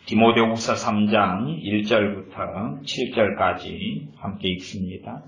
디모데후서 3장 1절부터 7절까지 함께 읽습니다.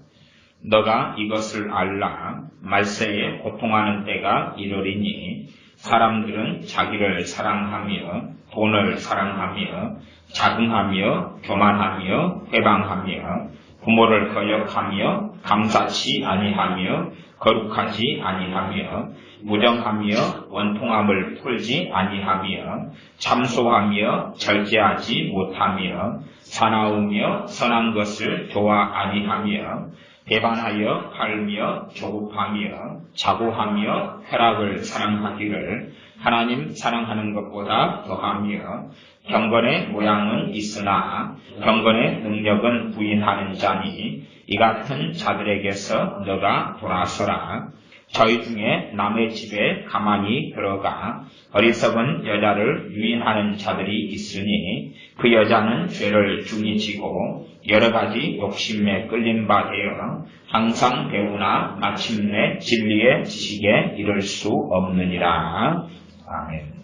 너가 이것을 알라. 말세에 고통하는 때가 이르리니 사람들은 자기를 사랑하며 돈을 사랑하며 자긍하며 교만하며 회방하며 부모를 거역하며 감사치 아니하며 거룩하지 아니하며 무정하며 원통함을 풀지 아니하며 참소하며 절제하지 못하며 사나우며 선한 것을 좋아 아니하며 배반하여 팔며 조급하며 자고하며 쾌락을 사랑하기를 하나님 사랑하는 것보다 더하며 경건의 모양은 있으나 경건의 능력은 부인하는 자니 이 같은 자들에게서 너가 돌아서라. 저희 중에 남의 집에 가만히 들어가 어리석은 여자를 유인하는 자들이 있으니 그 여자는 죄를 중히 지고 여러 가지 욕심에 끌린 바 되어 항상 배우나 마침내 진리의 지식에 이를 수 없느니라. 아멘.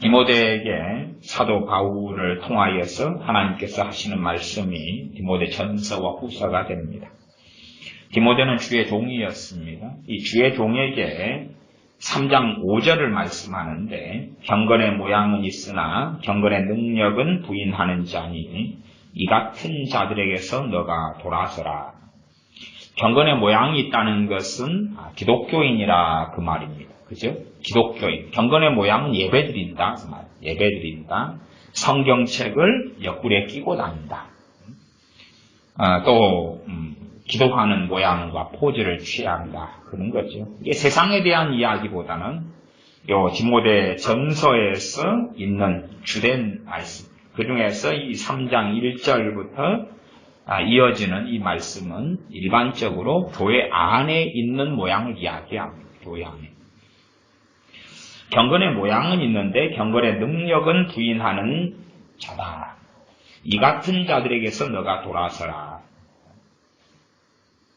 디모데에게 사도 바울을 통하여서 하나님께서 하시는 말씀이 디모데 전서와 후서가 됩니다. 디모데는 주의 종이었습니다. 이 주의 종에게 3장 5절을 말씀하는데 경건의 모양은 있으나 경건의 능력은 부인하는 자니 이 같은 자들에게서 너가 돌아서라. 경건의 모양이 있다는 것은 기독교인이라 그 말입니다. 그죠? 기독교인. 경건의 모양은 예배드린다. 그 말. 예배드린다. 성경책을 옆구리에 끼고 다닌다. 기도하는 모양과 포즈를 취한다. 그런 거죠. 이게 세상에 대한 이야기보다는 요 디모데 전서에서 있는 주된 말씀. 그 중에서 이 3장 1절부터 이어지는 이 말씀은 일반적으로 교회 안에 있는 모양을 이야기합니다. 교회 안에. 경건의 모양은 있는데 경건의 능력은 부인하는 자다. 이 같은 자들에게서 너가 돌아서라.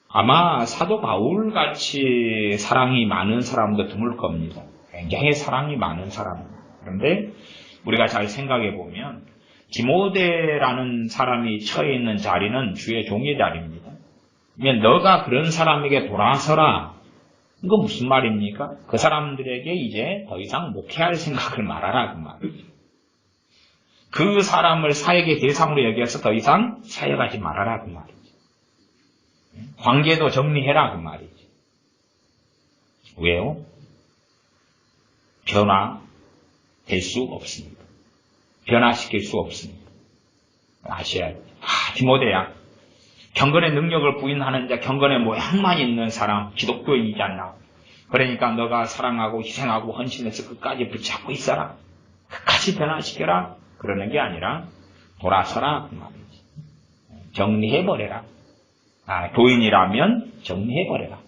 아마 사도 바울같이 사랑이 많은 사람도 드물 겁니다. 굉장히 사랑이 많은 사람입니다. 그런데 우리가 잘 생각해 보면 디모데라는 사람이 처해 있는 자리는 주의 종의 자리입니다. 그러면 너가 그런 사람에게 돌아서라. 이거 무슨 말입니까? 그 사람들에게 이제 더 이상 목회할 생각을 말하라 그 말이죠. 그 사람을 사역의 대상으로 여겨서 더 이상 사역하지 말아라 그 말이죠. 관계도 정리해라 그 말이죠. 왜요? 변화될 수 없습니다. 변화시킬 수 없습니다. 아셔야 돼요. 디모데야. 경건의 능력을 부인하는 자, 경건의 모양만 있는 사람, 기독교인이지 않나. 그러니까 너가 사랑하고 희생하고 헌신해서 끝까지 붙잡고 있어라. 끝까지 변화시켜라. 그러는 게 아니라 돌아서라 그 말이지. 정리해버려라. 교인이라면 정리해버려라.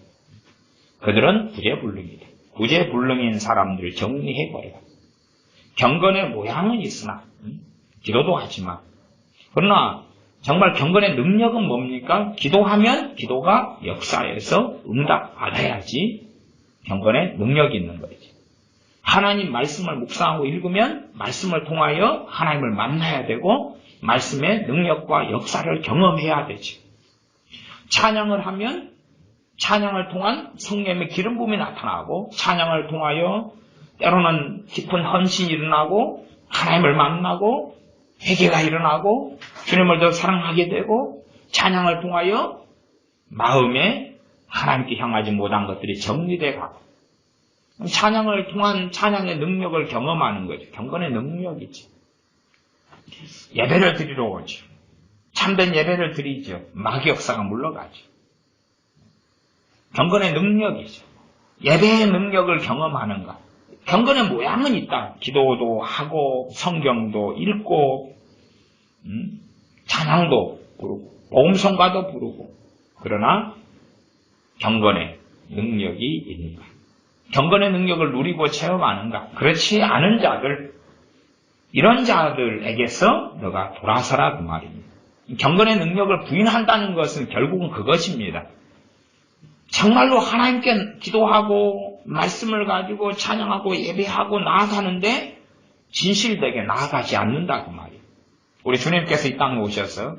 그들은 구제불능이다. 구제불능인 사람들을 정리해버려라. 경건의 모양은 있으나 기도도 하지만 그러나 정말 경건의 능력은 뭡니까? 기도하면 기도가 역사에서 응답받아야지 경건의 능력이 있는 거지. 하나님 말씀을 묵상하고 읽으면 말씀을 통하여 하나님을 만나야 되고 말씀의 능력과 역사를 경험해야 되지. 찬양을 하면 찬양을 통한 성령의 기름 부음이 나타나고 찬양을 통하여 때로는 깊은 헌신이 일어나고 하나님을 만나고 회개가 일어나고 주님을 더 사랑하게 되고 찬양을 통하여 마음에 하나님께 향하지 못한 것들이 정리돼 가고 찬양을 통한 찬양의 능력을 경험하는 거죠. 경건의 능력이죠. 예배를 드리러 오죠. 참된 예배를 드리죠. 마귀 역사가 물러가죠. 경건의 능력이죠. 예배의 능력을 경험하는가. 경건의 모양은 있다. 기도도 하고 성경도 읽고 찬양도 부르고 복음성가도 부르고 그러나 경건의 능력이 있는가. 경건의 능력을 누리고 체험하는가. 그렇지 않은 자들, 이런 자들에게서 너가 돌아서라 그 말입니다. 경건의 능력을 부인한다는 것은 결국은 그것입니다. 정말로 하나님께 기도하고 말씀을 가지고 찬양하고 예배하고 나아가는데 진실되게 나아가지 않는다 그 말이에요. 우리 주님께서 이 땅에 오셔서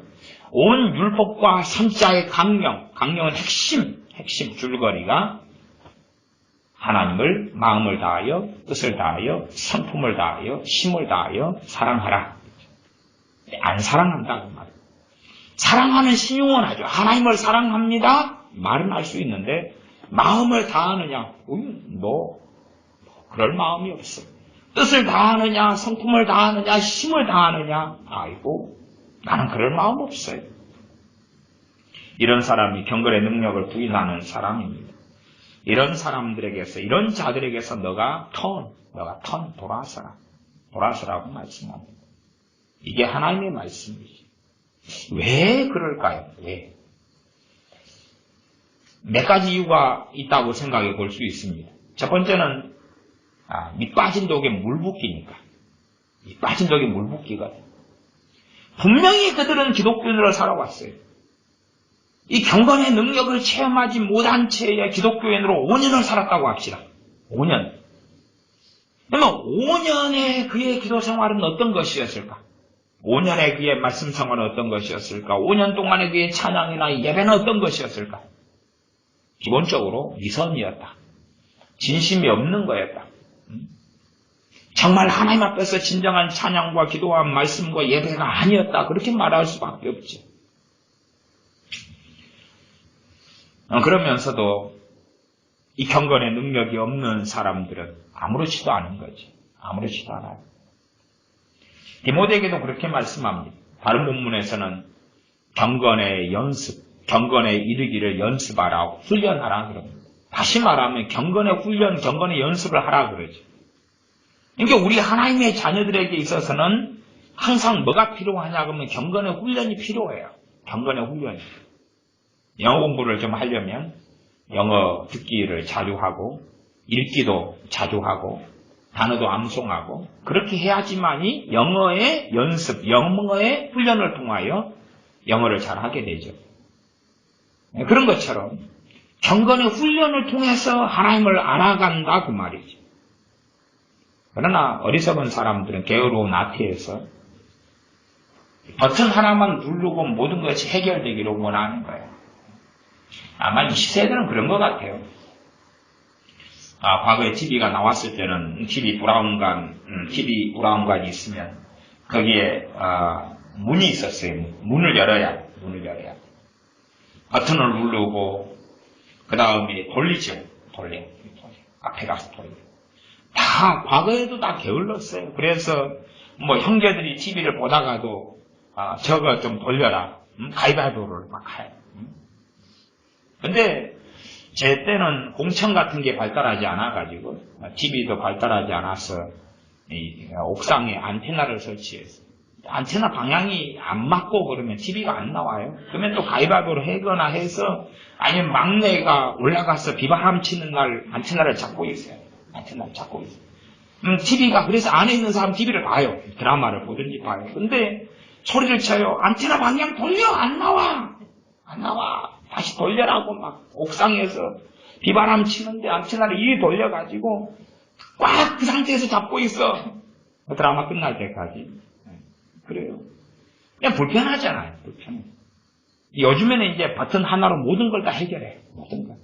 온 율법과 삼자의 강령은 핵심 줄거리가 하나님을 마음을 다하여 뜻을 다하여 성품을 다하여 힘을 다하여 사랑하라. 안 사랑한다 그 말이에요. 사랑하는 신용은 하죠. 하나님을 사랑합니다. 말은 할 수 있는데 마음을 다하느냐? 너 그럴 마음이 없어. 뜻을 다하느냐? 성품을 다하느냐? 힘을 다하느냐? 아이고 나는 그럴 마음 없어요. 이런 사람이 경건의 능력을 부인하는 사람입니다. 이런 사람들에게서 이런 자들에게서 너가 돌아서라고 말씀합니다. 이게 하나님의 말씀이지. 왜 그럴까요? 왜? 몇 가지 이유가 있다고 생각해 볼 수 있습니다. 첫 번째는 밑 빠진 독에 물 붓기니까. 밑 빠진 독에 물 붓기거든. 분명히 그들은 기독교인으로 살아왔어요. 이 경건의 능력을 체험하지 못한 채의 기독교인으로 5년을 살았다고 합시다. 5년. 그러면 5년의 그의 기도 생활은 어떤 것이었을까? 5년의 그의 말씀 생활은 어떤 것이었을까? 5년 동안의 그의 찬양이나 예배는 어떤 것이었을까? 기본적으로 미선이었다. 진심이 없는 거였다. 정말 하나님 앞에서 진정한 찬양과 기도와 말씀과 예배가 아니었다. 그렇게 말할 수밖에 없지. 그러면서도 이 경건의 능력이 없는 사람들은 아무렇지도 않은 거지. 아무렇지도 않아요. 디모데에게도 그렇게 말씀합니다. 다른 본문에서는 경건의 연습, 경건에 이르기를 연습하라, 훈련하라 그럽니다. 다시 말하면 경건의 훈련, 경건의 연습을 하라 그러죠. 그러니까 우리 하나님의 자녀들에게 있어서는 항상 뭐가 필요하냐 그러면 경건의 훈련이 필요해요. 경건의 훈련이. 영어 공부를 좀 하려면 영어 듣기를 자주 하고 읽기도 자주 하고 단어도 암송하고 그렇게 해야지만이 영어의 연습, 영어의 훈련을 통하여 영어를 잘하게 되죠. 그런 것처럼 경건의 훈련을 통해서 하나님을 알아간다 그 말이죠. 그러나 어리석은 사람들은 게으르고 나태해서 버튼 하나만 누르고 모든 것이 해결되기를 원하는 거예요. 아마 이 시대들은 그런 것 같아요. 과거에 TV가 나왔을 때는 TV 브라운관이 있으면 거기에 문이 있었어요. 문을 열어야 버튼을 누르고 그 다음에 돌리죠. 앞에 가서 돌려. 다 과거에도 다 게을렀어요. 그래서 뭐 형제들이 TV를 보다가도 저거 좀 돌려라. 가위바위보를 막 해요. 근데 제 때는 공청 같은 게 발달하지 않아가지고 TV도 발달하지 않아서 옥상에 안테나를 설치했어요. 안테나 방향이 안 맞고 그러면 TV가 안 나와요. 그러면 또 가위바위보를 하거나 해서 아니면 막내가 올라가서 비바람 치는 날 안테나를 잡고 있어요. TV가 그래서 안에 있는 사람 TV를 봐요. 드라마를 보든지 봐요. 근데 소리를 쳐요. 안테나 방향 돌려. 안 나와. 다시 돌려라고 막 옥상에서 비바람 치는데 안테나를 이리 돌려가지고 꽉 그 상태에서 잡고 있어. 드라마 끝날 때까지. 그래요. 그냥 불편하잖아요. 불편해. 요즘에는 이제 버튼 하나로 모든 걸 다 해결해. 모든 걸.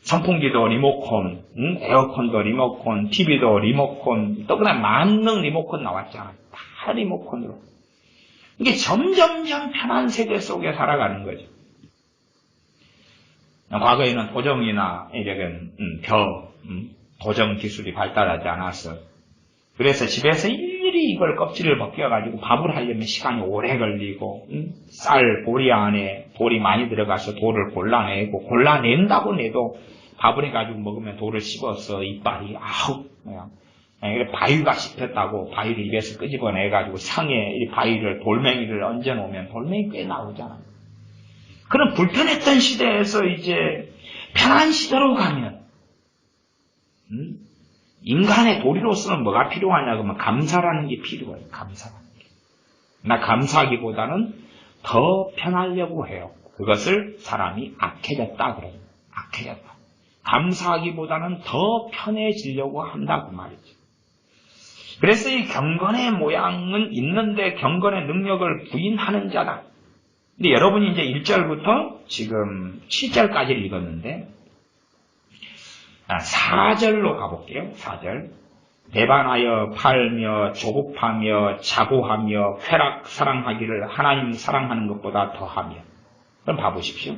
선풍기도 리모컨, 에어컨도 리모컨, TV도 리모컨, 또 그냥 만능 리모컨 나왔잖아요. 다 리모컨으로. 이게 점점점 편한 세대 속에 살아가는 거죠. 과거에는 도정이나 이런 도정 기술이 발달하지 않았어. 그래서 집에서 일일이 이걸 껍질을 벗겨가지고 밥을 하려면 시간이 오래 걸리고 쌀 보리 안에 돌이 많이 들어가서 돌을 골라낸다고 해도 밥을 해가지고 먹으면 돌을 씹어서 이빨이 그냥 바위가 씹혔다고 바위를 입에서 끄집어내가지고 상에 이 바위를 돌멩이를 얹어놓으면 돌멩이 꽤 나오잖아요. 그런 불편했던 시대에서 이제 편한 시대로 가면 인간의 도리로서는 뭐가 필요하냐 그러면 감사라는 게 필요해요. 감사라는 게. 나 감사하기보다는 더 편하려고 해요. 그것을 사람이 악해졌다 그래요. 악해졌다. 감사하기보다는 더 편해지려고 한다 그 말이죠. 그래서 이 경건의 모양은 있는데 경건의 능력을 부인하는 자다. 근데 여러분이 이제 1절부터 지금 7절까지 읽었는데 4절로 가볼게요. 4절. 배반하여 팔며 조급하며 자고하며 쾌락 사랑하기를 하나님 사랑하는 것보다 더하며. 그럼 봐보십시오.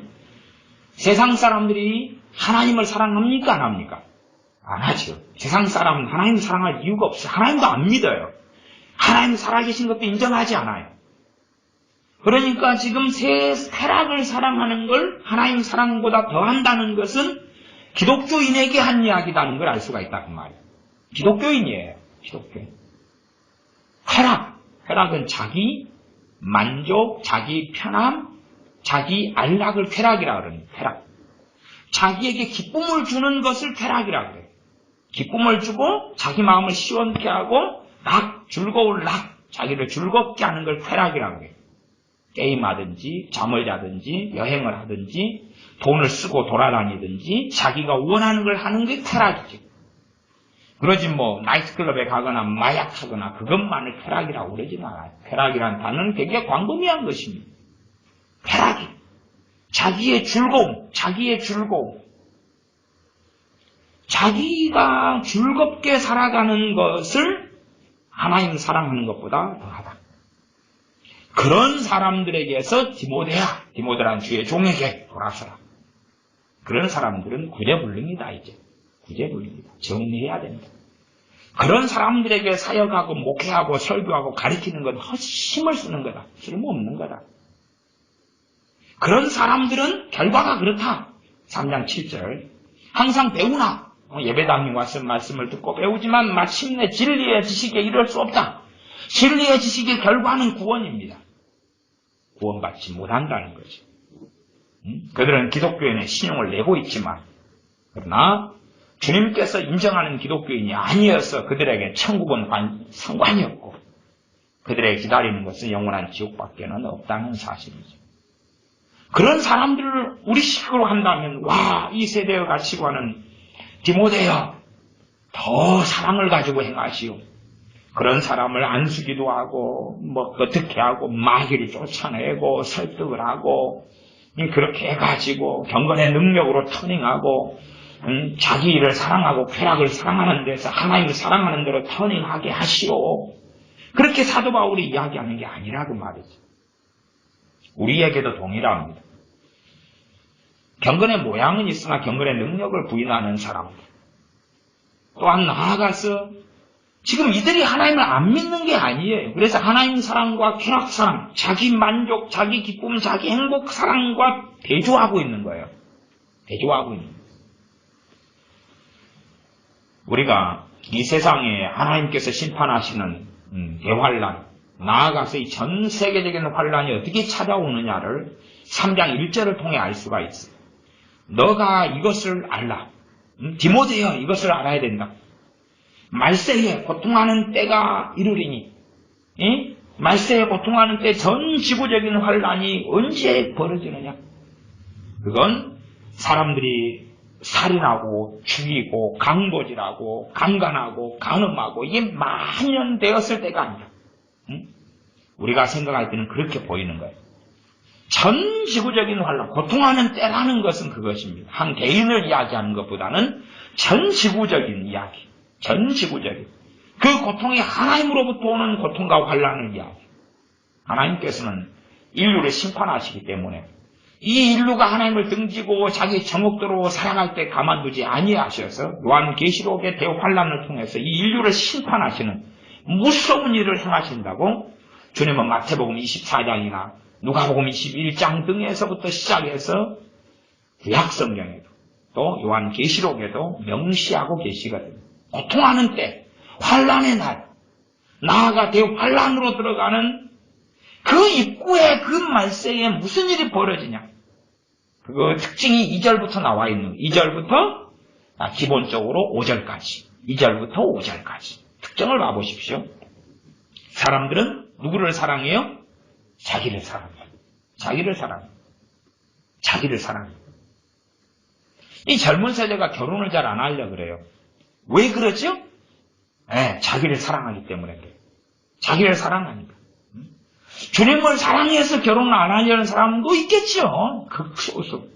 세상 사람들이 하나님을 사랑합니까? 안 합니까? 안 하죠. 세상 사람은 하나님을 사랑할 이유가 없어요. 하나님도 안 믿어요. 하나님 살아계신 것도 인정하지 않아요. 그러니까 지금 쾌락을 사랑하는 걸 하나님 사랑보다 더한다는 것은 기독교인에게 한 이야기라는 걸 알 수가 있다 그 말이에요. 기독교인이에요. 기독교인. 쾌락은 자기 만족, 자기 편함, 자기 안락을 쾌락이라 그러는 쾌락. 자기에게 기쁨을 주는 것을 쾌락이라 그래요. 기쁨을 주고 자기 마음을 시원케 하고 즐거울 자기를 즐겁게 하는 걸 쾌락이라 그래요. 게임하든지 잠을 자든지 여행을 하든지 돈을 쓰고 돌아다니든지 자기가 원하는 걸 하는 게 쾌락이지. 그러지 나이트클럽에 가거나 마약하거나 그것만을 쾌락이라고 그러지는 않아요. 쾌락이라는 단어는 굉장히 광범위한 것입니다. 쾌락이. 자기의 즐거움. 자기가 즐겁게 살아가는 것을 하나님 사랑하는 것보다 더하다. 그런 사람들에게서 디모데라는 주의 종에게 돌아서라. 그런 사람들은 구제불능이다 이제. 구제불능이다. 정리해야 된다. 그런 사람들에게 사역하고 목회하고 설교하고 가르치는 건 힘을 쓰는 거다. 쓸모없는 거다. 그런 사람들은 결과가 그렇다. 3장 7절. 항상 배우나. 예배당에 와서 말씀을 듣고 배우지만 마침내 진리의 지식에 이를 수 없다. 진리의 지식의 결과는 구원입니다. 구원받지 못한다는 거죠. 그들은 기독교인의 신용을 내고 있지만 그러나 주님께서 인정하는 기독교인이 아니어서 그들에게 천국은 상관이 없고 그들에게 기다리는 것은 영원한 지옥밖에는 없다는 사실이죠. 그런 사람들을 우리 식으로 한다면 이 세대의 가치관은 디모데여 더 사랑을 가지고 행하시오. 그런 사람을 안수기도 하고 어떻게 하고 마귀를 쫓아내고 설득을 하고 그렇게 해가지고 경건의 능력으로 터닝하고 자기 일을 사랑하고 쾌락을 사랑하는 데서 하나님을 사랑하는 대로 터닝하게 하시오. 그렇게 사도 바울이 이야기하는 게 아니라고 말이죠. 우리에게도 동일합니다. 경건의 모양은 있으나 경건의 능력을 부인하는 사람들. 또한 나아가서 지금 이들이 하나님을 안 믿는 게 아니에요. 그래서 하나님 사랑과 쾌락 사랑, 자기 만족, 자기 기쁨, 자기 행복 사랑과 대조하고 있는 거예요. 대조하고 있는 거예요. 우리가 이 세상에 하나님께서 심판하시는 대환란, 나아가서 이 전 세계적인 환란이 어떻게 찾아오느냐를 3장 1절을 통해 알 수가 있어요. 너가 이것을 알라. 디모데여 이것을 알아야 된다. 말세에 고통하는 때가 이르리니 말세에 고통하는 때 전 지구적인 환란이 언제 벌어지느냐. 그건 사람들이 살인하고 죽이고 강도질하고 강간하고 간음하고 이게 만연되었을 때가 아니라 우리가 생각할 때는 그렇게 보이는 거예요. 전 지구적인 환란, 고통하는 때라는 것은 그것입니다. 한 개인을 이야기하는 것보다는 전 지구적인 이야기, 전 지구적인 그 고통이 하나님으로부터 오는 고통과 환란을 이야기. 하나님께서는 인류를 심판하시기 때문에 이 인류가 하나님을 등지고 자기 정욕대로 살아갈 때 가만두지 아니하셔서 요한계시록의 대환란을 통해서 이 인류를 심판하시는 무서운 일을 행하신다고 주님은 마태복음 24장이나 누가복음 21장 등에서부터 시작해서 구약성경에도 또 요한계시록에도 명시하고 계시거든요. 고통하는 때, 환란의 날, 나아가 대환란으로 들어가는 그 입구에 그 말세에 무슨 일이 벌어지냐. 그 특징이 2절부터 나와 있는 2절부터 기본적으로 5절까지 2절부터 5절까지 특징을 봐보십시오. 사람들은 누구를 사랑해요? 자기를 사랑해요. 자기를 사랑해요. 자기를 사랑해요. 이 젊은 세대가 결혼을 잘 안 하려고 그래요. 왜 그러죠? 자기를 사랑하기 때문에 그래요. 자기를 사랑하니까. 주님을 사랑해서 결혼을 안 하려는 사람도 있겠죠. 극소수.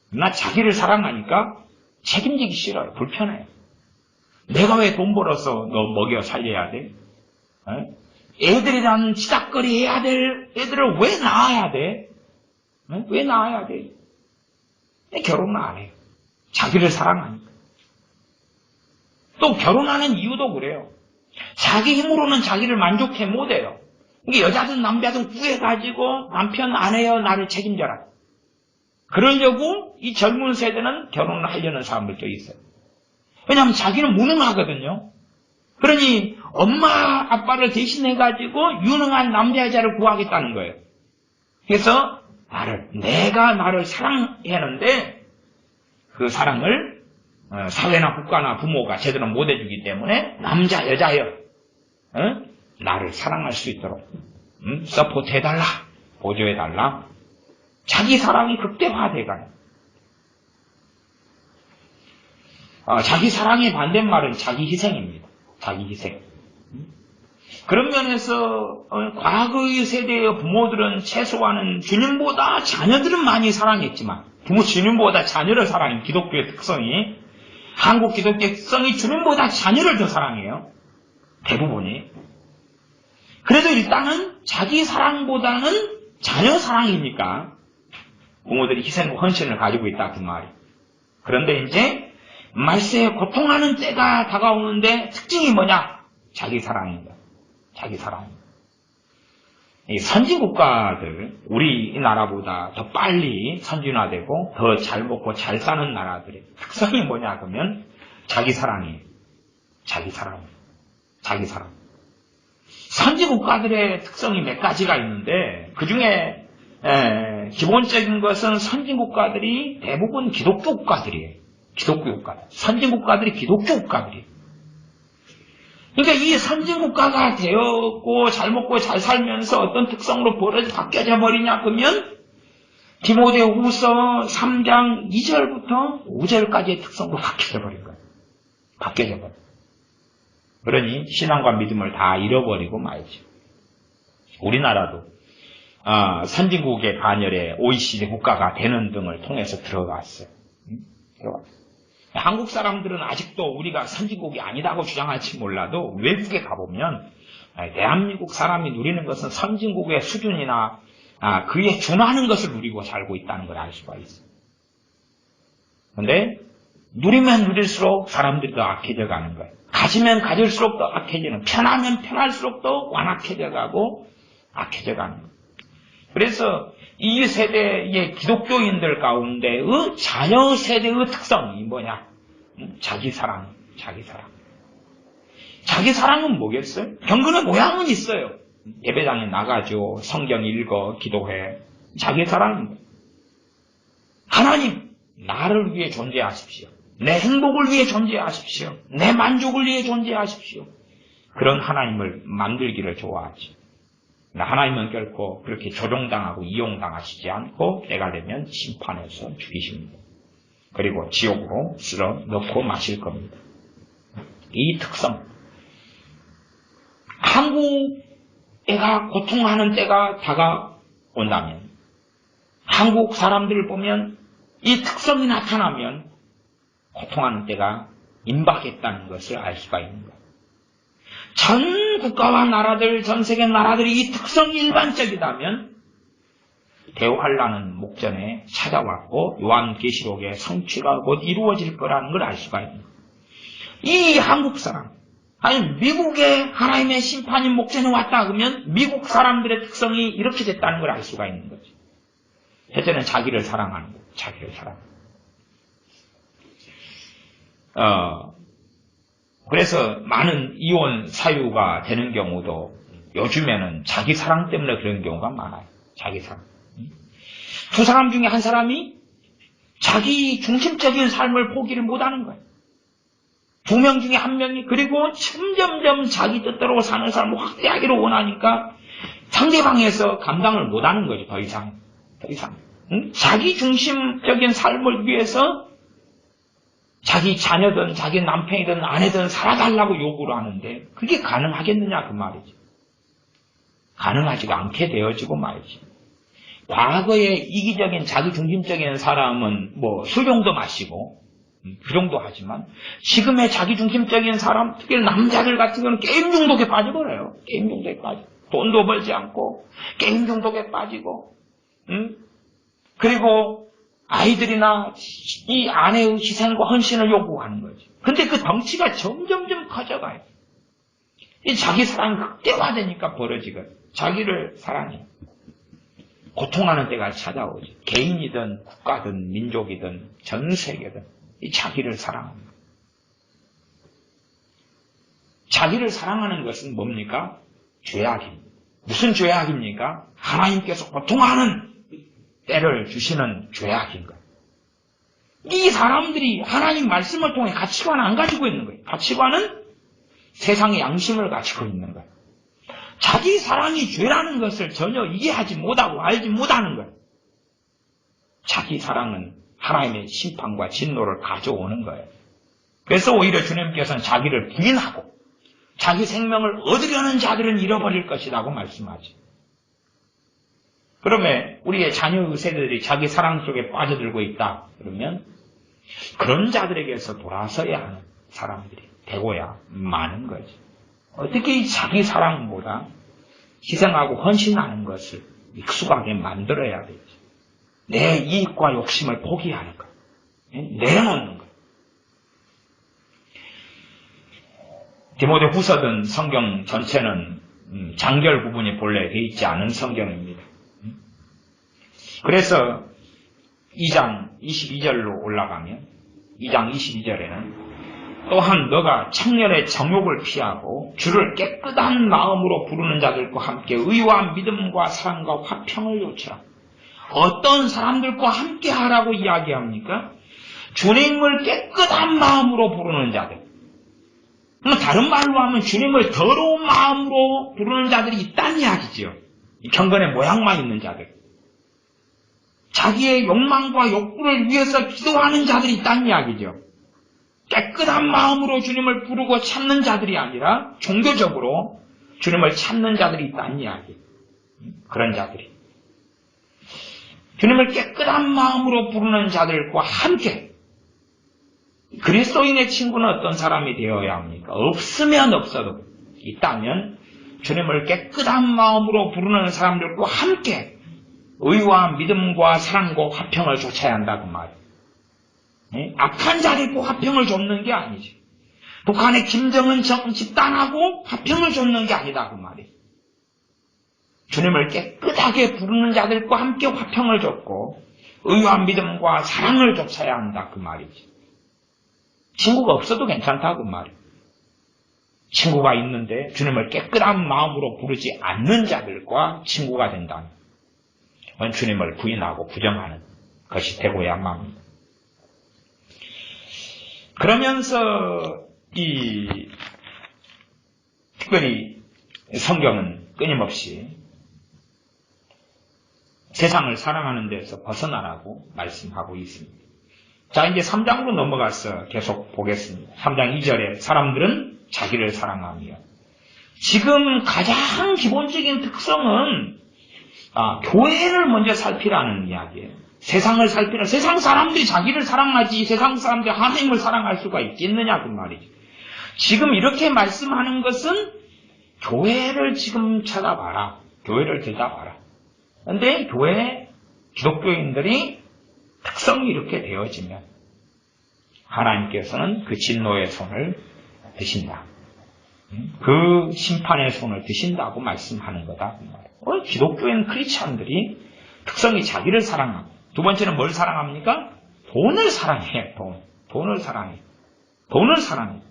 그러나 자기를 사랑하니까 책임지기 싫어요. 불편해요. 내가 왜 돈 벌어서 너 먹여 살려야 돼? 애들이랑 치닥거리 해야 될 애들을 왜 낳아야 돼? 왜 낳아야 돼? 결혼을 안 해요. 자기를 사랑하니까. 또 결혼하는 이유도 그래요. 자기 힘으로는 자기를 만족해 못해요. 이게 여자든 남자든 구해가지고 남편 아내여 나를 책임져라. 그러려고 이 젊은 세대는 결혼을 하려는 사람들도 있어요. 왜냐하면 자기는 무능하거든요. 그러니 엄마 아빠를 대신해가지고 유능한 남자 여자를 구하겠다는 거예요. 그래서 내가 나를 사랑하는데 그 사랑을 사회나 국가나 부모가 제대로 못 해주기 때문에 남자 여자여 나를 사랑할 수 있도록 서포트 해달라, 보조해달라. 자기 사랑이 극대화돼가요. 자기 사랑의 반대말은 자기 희생입니다. 자기 희생. 그런 면에서 과거의 세대의 부모들은 최소한은 주님보다 자녀들은 많이 사랑했지만 주님보다 자녀를 사랑해요. 기독교의 특성이. 한국 기독교의 특성이 주님보다 자녀를 더 사랑해요. 대부분이. 그래도 일단은 자기 사랑보다는 자녀 사랑이니까 부모들이 희생과 헌신을 가지고 있다 그 말이. 그런데 이제 말세에 고통하는 때가 다가오는데 특징이 뭐냐? 자기 사랑입니다. 자기 사랑. 이 선진국가들, 우리나라보다 더 빨리 선진화되고 더 잘 먹고 잘 사는 나라들의 특성이 뭐냐 그러면 자기 사랑이에요. 자기 사랑. 자기 사랑. 선진국가들의 특성이 몇 가지가 있는데 그 중에 기본적인 것은 선진국가들이 대부분 기독교 국가들이에요. 기독교 국가들. 선진국가들이 기독교 국가들이에요. 그러니까 이 선진국가가 되었고 잘 먹고 잘 살면서 어떤 특성으로 바뀌어져 버리냐 그러면 디모데후서 3장 2절부터 5절까지의 특성으로 바뀌어져 버린 거예요. 바뀌어져 버려. 그러니 신앙과 믿음을 다 잃어버리고 말이죠. 우리나라도 선진국의 반열에 OECD 국가가 되는 등을 통해서 들어갔어요. 한국 사람들은 아직도 우리가 선진국이 아니다고 주장할지 몰라도 외국에 가보면 대한민국 사람이 누리는 것은 선진국의 수준이나 그에 준하는 것을 누리고 살고 있다는 걸 알 수가 있어요. 그런데 누리면 누릴수록 사람들이 더 악해져 가는 거예요. 가지면 가질수록 더 악해지는, 편하면 편할수록 더 완악해져 가고 악해져 가는 거예요. 그래서 이 세대의 기독교인들 가운데의 자녀 세대의 특성이 뭐냐? 자기 사랑, 자기 사랑. 자기 사랑은 뭐겠어요? 경건의 모양은 있어요. 예배당에 나가죠. 성경 읽어, 기도해. 자기 사랑입니다. 하나님, 나를 위해 존재하십시오. 내 행복을 위해 존재하십시오. 내 만족을 위해 존재하십시오. 그런 하나님을 만들기를 좋아하지. 하나님은 결코 그렇게 조종당하고 이용당하시지 않고 때가 되면 심판해서 죽이십니다. 그리고 지옥으로 쓸어 넣고 마실 겁니다. 이 특성. 한국애가 고통하는 때가 다가온다면 한국 사람들을 보면 이 특성이 나타나면 고통하는 때가 임박했다는 것을 알 수가 있는 거예요. 전 국가와 나라들, 전 세계 나라들이 이 특성이 일반적이다면 대환란은 목전에 찾아왔고 요한계시록의 성취가 곧 이루어질 거라는 걸 알 수가 있는 거예요. 이 한국 사람, 아니 미국의 하나님의 심판이 목전에 왔다 그러면 미국 사람들의 특성이 이렇게 됐다는 걸 알 수가 있는 거죠. 첫째는 자기를 사랑하는 거예요. 자기를 사랑하는 거예요. 그래서 많은 이혼 사유가 되는 경우도 요즘에는 자기 사랑 때문에 그런 경우가 많아요. 자기 사랑. 두 사람 중에 한 사람이 자기 중심적인 삶을 포기를 못하는 거예요. 두 명 중에 한 명이 그리고 점점점 자기 뜻대로 사는 삶을 확대하기를 원하니까 상대방에서 감당을 못하는 거죠. 더 이상. 자기 중심적인 삶을 위해서 자기 자녀든 자기 남편이든 아내든 살아달라고 요구를 하는데 그게 가능하겠느냐 그 말이지. 가능하지가 않게 되어지고 말이지. 과거에 이기적인 자기중심적인 사람은 뭐 술 정도 마시고 그 정도 하지만 지금의 자기중심적인 사람, 특히 남자들 같은 경우는 게임 중독에 빠져버려요. 게임 중독에 빠져. 돈도 벌지 않고 게임 중독에 빠지고 그리고 아이들이나 이 아내의 희생과 헌신을 요구하는 거지. 근데 그 덩치가 점점점 커져가요. 자기 사랑이 극대화되니까 벌어지거든. 자기를 사랑해. 고통하는 때가 찾아오지. 개인이든 국가든 민족이든 전 세계든 이 자기를 사랑합니다. 자기를 사랑하는 것은 뭡니까? 죄악입니다. 무슨 죄악입니까? 하나님께서 고통하는 때를 주시는 죄악인 거예요. 이 사람들이 하나님 말씀을 통해 가치관을 안 가지고 있는 거예요. 가치관은 세상의 양심을 가지고 있는 거예요. 자기 사랑이 죄라는 것을 전혀 이해하지 못하고 알지 못하는 거예요. 자기 사랑은 하나님의 심판과 진노를 가져오는 거예요. 그래서 오히려 주님께서는 자기를 부인하고 자기 생명을 얻으려는 자들은 잃어버릴 것이라고 말씀하죠. 그러면 우리의 자녀 세대들이 자기 사랑 속에 빠져들고 있다. 그러면 그런 자들에게서 돌아서야 하는 사람들이 되고야 많은 거지. 어떻게 자기 사랑보다 희생하고 헌신하는 것을 익숙하게 만들어야 되지. 내 이익과 욕심을 포기하는 것. 내려놓는 것. 디모데 후서든 성경 전체는 장결 구분이 본래 되어 있지 않은 성경입니다. 그래서 2장 22절로 올라가면 2장 22절에는 또한 너가 청년의 정욕을 피하고 주를 깨끗한 마음으로 부르는 자들과 함께 의와 믿음과 사랑과 화평을 요구하라. 어떤 사람들과 함께 하라고 이야기합니까? 주님을 깨끗한 마음으로 부르는 자들. 다른 말로 하면 주님을 더러운 마음으로 부르는 자들이 있다는 이야기죠. 경건의 모양만 있는 자들. 자기의 욕망과 욕구를 위해서 기도하는 자들이 있다는 이야기죠. 깨끗한 마음으로 주님을 부르고 찾는 자들이 아니라 종교적으로 주님을 찾는 자들이 있다는 이야기. 그런 자들이. 주님을 깨끗한 마음으로 부르는 자들과 함께. 그리스도인의 친구는 어떤 사람이 되어야 합니까? 없으면 없어도 있다면 주님을 깨끗한 마음으로 부르는 사람들과 함께 의와 믿음과 사랑과 화평을 좇아야 한다 그 말이에요. 악한 자들과 화평을 좇는 게 아니지. 북한의 김정은 집단하고 화평을 좇는 게 아니다 그 말이에요. 주님을 깨끗하게 부르는 자들과 함께 화평을 좇고 의와 믿음과 사랑을 좇아야 한다 그 말이지. 친구가 없어도 괜찮다 그 말이에요. 친구가 있는데 주님을 깨끗한 마음으로 부르지 않는 자들과 친구가 된다면 주님을 부인하고 부정하는 것이 되고야만 합니다. 그러면서 특별히 성경은 끊임없이 세상을 사랑하는 데서 벗어나라고 말씀하고 있습니다. 자, 이제 3장으로 넘어가서 계속 보겠습니다. 3장 2절에 사람들은 자기를 사랑하며. 지금 가장 기본적인 특성은 교회를 먼저 살피라는 이야기예요. 세상을 살피라. 세상 사람들이 자기를 사랑하지 세상 사람들이 하나님을 사랑할 수가 있겠느냐 그 말이죠. 지금 이렇게 말씀하는 것은 교회를 지금 찾아봐라. 교회를 들여다봐라. 그런데 교회 기독교인들이 특성이 이렇게 되어지면 하나님께서는 그 진노의 손을 드신다. 그 심판의 손을 드신다고 말씀하는 거다. 기독교인 크리스찬들이 특성이 자기를 사랑하고 두 번째는 뭘 사랑합니까? 돈을 사랑해요. 돈을 사랑해요. 돈을 사랑해요.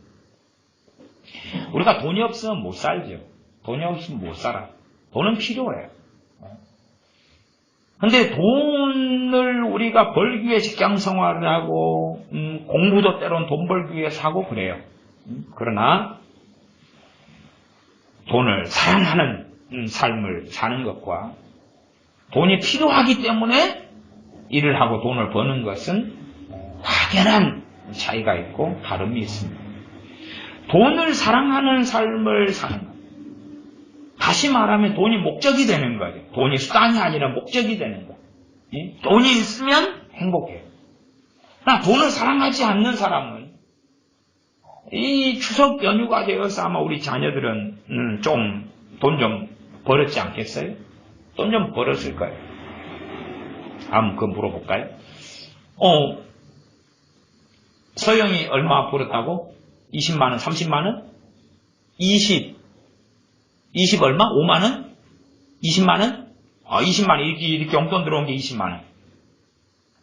우리가 돈이 없으면 못 살죠. 돈이 없으면 못 살아. 돈은 필요해요. 근데 돈을 우리가 벌기 위해 직장 생활을 하고 공부도 때로는 돈 벌기 위해서 하고 그래요. 그러나 돈을 사랑하는 삶을 사는 것과 돈이 필요하기 때문에 일을 하고 돈을 버는 것은 확연한 차이가 있고 다름이 있습니다. 돈을 사랑하는 삶을 사는 것. 다시 말하면 돈이 목적이 되는 거죠. 돈이 수단이 아니라 목적이 되는 거. 돈이 있으면 행복해요. 그러나 돈을 사랑하지 않는 사람은 이 추석 연휴가 되어서 아마 우리 자녀들은 돈 좀 벌었지 않겠어요? 돈 좀 벌었을 거예요. 한번 그거 물어볼까요? 서영이 얼마 벌었다고? 20만원, 30만원? 20 얼마? 5만원? 20만원? 20만원, 이렇게 용돈 들어온 게 20만원.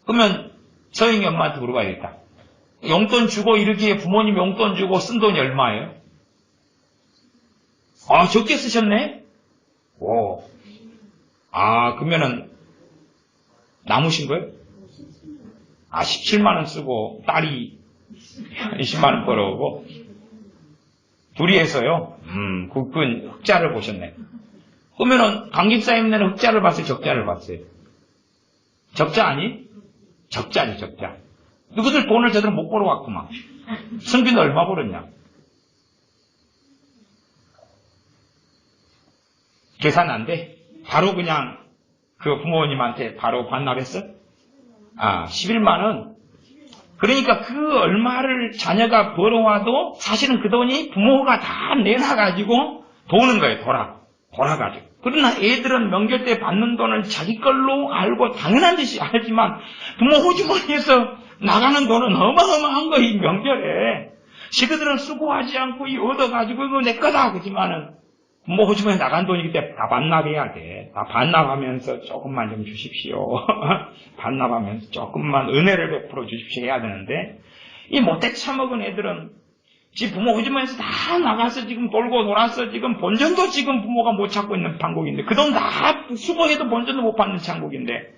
그러면 서영이 엄마한테 물어봐야겠다. 용돈 주고 이렇게 부모님 용돈 주고 쓴 돈이 얼마예요? 적게 쓰셨네? 오. 그러면은 남으신 거예요? 17만원 쓰고 딸이 20만원 벌어오고 둘이 해서요? 그건 흑자를 보셨네. 그러면은 강집사님네는 흑자를 봤어요? 적자를 봤어요? 적자 아니? 적자지, 적자. 누구들 돈을 제대로 못 벌어왔구만. 승빈은 얼마 벌었냐? 계산 안 돼? 바로 그냥 그 부모님한테 바로 반납했어? 11만원. 그러니까 그 얼마를 자녀가 벌어와도 사실은 그 돈이 부모가 다 내놔가지고 도는 거예요, 돌아가지고. 그러나 애들은 명절 때 받는 돈을 자기 걸로 알고 당연한 듯이 알지만 부모 호주머니에서 나가는 돈은 어마어마한 거, 이 명절에. 식구들은 수고하지 않고 얻어가지고 이거 내 거다. 그렇지만은 부모 호주머니에 나간 돈이기 때문에 다 반납해야 돼. 다 반납하면서 조금만 좀 주십시오. 반납하면서 조금만 은혜를 베풀어 주십시오 해야 되는데, 이 못돼 처먹은 애들은 지 부모 호주머니에서 다 나가서 지금 돌고 돌아서 지금 본전도 지금 부모가 못 찾고 있는 판국인데, 그 돈 다 수고해도 본전도 못 받는 판국인데,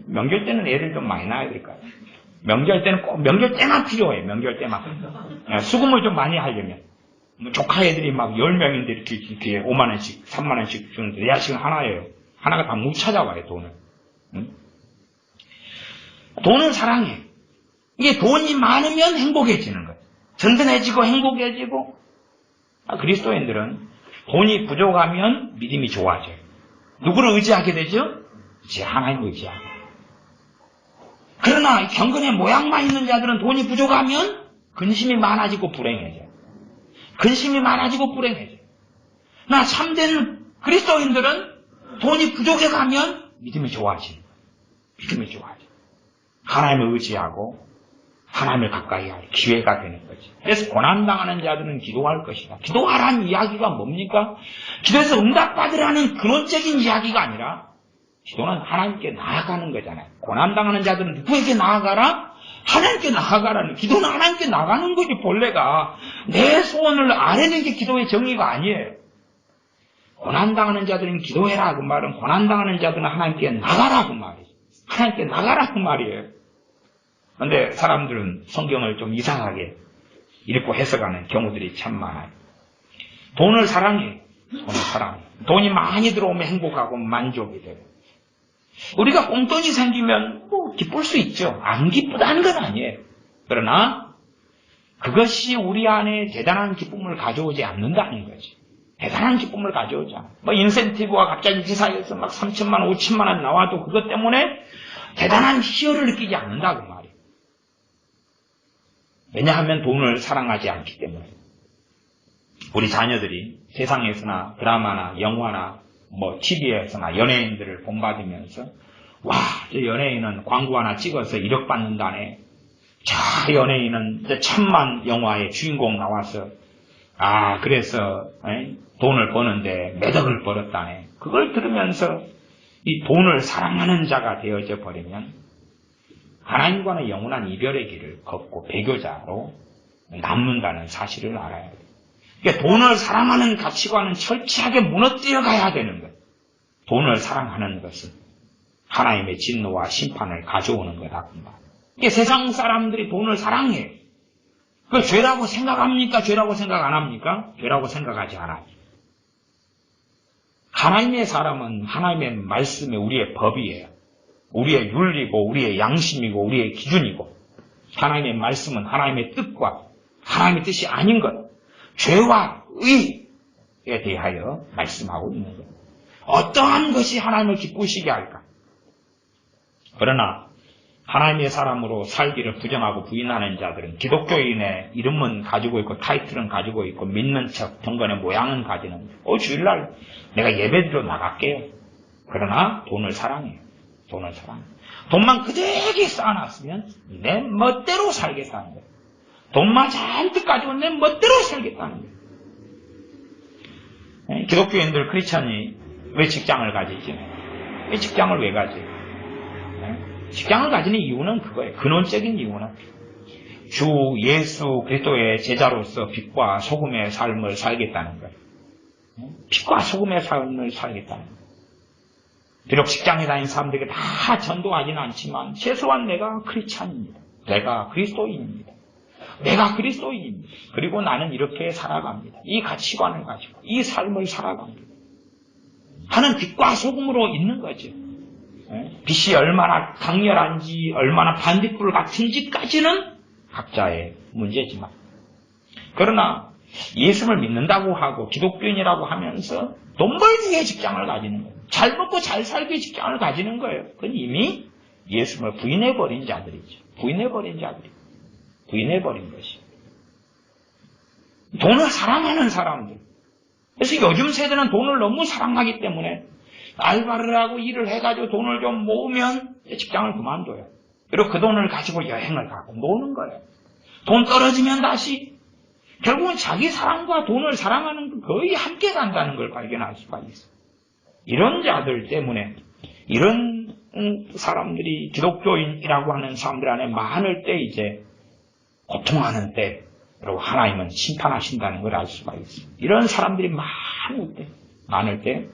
명절 때는 애를 좀 많이 낳아야 될 거예요. 명절 때는 꼭 명절 때만 필요해. 명절 때만. 수금을 좀 많이 하려면. 조카 애들이 막 10명인데 이렇게 5만원씩, 3만원씩 주는데, 내가 지금 하나예요. 하나가 다 못 찾아와요, 돈을. 응? 돈은 사랑해. 이게 돈이 많으면 행복해지는 거예요. 든든해지고 행복해지고. 그리스도인들은 돈이 부족하면 믿음이 좋아져요. 누구를 의지하게 되죠? 이제 하나님을 의지하고. 그러나 경건의 모양만 있는 자들은 돈이 부족하면 근심이 많아지고 불행해져요. 근심이 많아지고 불행해져요. 나 참된 그리스도인들은 돈이 부족해가면 믿음이 좋아져요. 믿음이 좋아져요. 하나님을 의지하고 하나님을 가까이 할 기회가 되는 거지. 그래서 고난당하는 자들은 기도할 것이다. 기도하라는 이야기가 뭡니까? 기도해서 응답받으라는 근원적인 이야기가 아니라 기도는 하나님께 나아가는 거잖아요. 고난당하는 자들은 누구에게 나아가라? 하나님께 나아가라는, 기도는 하나님께 나가는 거지. 본래가 내 소원을 아뢰는 게 기도의 정의가 아니에요. 고난당하는 자들은 기도해라 그 말은, 고난당하는 자들은 하나님께 나가라 그 말이에요. 하나님께 나가라 그 말이에요. 그런데 사람들은 성경을 좀 이상하게 읽고 해석하는 경우들이 참 많아요. 돈을 사랑해. 돈을 사랑해. 돈이 많이 들어오면 행복하고 만족이 돼요. 우리가 꽁돈이 생기면 기쁠 수 있죠. 안 기쁘다는 건 아니에요. 그러나 그것이 우리 안에 대단한 기쁨을 가져오지 않는다는 거지. 대단한 기쁨을 가져오지 않아. 인센티브가 갑자기 회사에서 막 3천만 원, 5천만 원 나와도 그것 때문에 대단한 희열을 느끼지 않는다 그 말이에요. 왜냐하면 돈을 사랑하지 않기 때문에. 우리 자녀들이 세상에서나 드라마나 영화나 TV에서나 연예인들을 본받으면서, 와, 저 연예인은 광고 하나 찍어서 1억 받는다네. 저 연예인은 1000만 영화의 주인공 나와서, 그래서 돈을 버는데 몇 억을 벌었다네. 그걸 들으면서 이 돈을 사랑하는 자가 되어져 버리면 하나님과는 영원한 이별의 길을 걷고 배교자로 남는다는 사실을 알아야 돼요. 그러니까 돈을 사랑하는 가치관은 철저하게 무너뜨려 가야 되는 거예요. 돈을 사랑하는 것은 하나님의 진노와 심판을 가져오는 거다. 그러니까 세상 사람들이 돈을 사랑해. 그걸 죄라고 생각합니까? 죄라고 생각 안 합니까? 죄라고 생각하지 않아요. 하나님의 사람은 하나님의 말씀이 우리의 법이에요. 우리의 윤리고 우리의 양심이고 우리의 기준이고, 하나님의 말씀은 하나님의 뜻과 하나님의 뜻이 아닌 것, 죄와 의에 대하여 말씀하고 있는 것. 어떠한 것이 하나님을 기쁘시게 할까? 그러나 하나님의 사람으로 살기를 부정하고 부인하는 자들은 기독교인의 이름은 가지고 있고 타이틀은 가지고 있고 믿는 척 정건의 모양은 가지는 주일날 내가 예배드리러 나갈게요. 그러나 돈을 사랑해요. 돈을 사랑해요. 돈만 그대기 쌓아놨으면 내 멋대로 살겠다는 거예요. 돈만 잔뜩 가지고 내 멋대로 살겠다는 거예요. 기독교인들 크리스찬이 왜 직장을 가지지? 왜 직장을 왜 가지? 직장을 가지는 이유는 그거예요. 근원적인 이유는 주 예수 그리스도의 제자로서 빛과 소금의 삶을 살겠다는 거예요. 빛과 소금의 삶을 살겠다는 거예요. 비록 직장에 다니는 사람들에게 다 전도하지는 않지만 최소한 내가 크리스찬입니다. 내가 그리스도인입니다. 내가 그리스도인입니다. 그리고 나는 이렇게 살아갑니다. 이 가치관을 가지고 이 삶을 살아갑니다. 하는 빛과 소금으로 있는 거죠. 빛이 얼마나 강렬한지 얼마나 반딧불 같은지까지는 각자의 문제지만 그러나 예수를 믿는다고 하고 기독교인이라고 하면서 돈 벌기 위해 직장을 가지는 거예요. 잘 먹고 잘 살기 위해 직장을 가지는 거예요. 그건 이미 예수를 부인해버린 자들이죠. 부인해버린 자들이. 부인해버린 것이. 돈을 사랑하는 사람들. 그래서 요즘 세대는 돈을 너무 사랑하기 때문에 알바를 하고 일을 해가지고 돈을 좀 모으면 직장을 그만둬요. 그리고 그 돈을 가지고 여행을 가고 노는 거예요. 돈 떨어지면 다시 결국은 자기 사랑과 돈을 사랑하는 거 거의 함께 간다는 걸 발견할 수가 있어요. 이런 자들 때문에 이런 사람들이 기독교인이라고 하는 사람들 안에 많을 때 이제 고통하는 때 그리고 하나님은 심판하신다는 걸 알 수가 있어요. 이런 사람들이 많을 때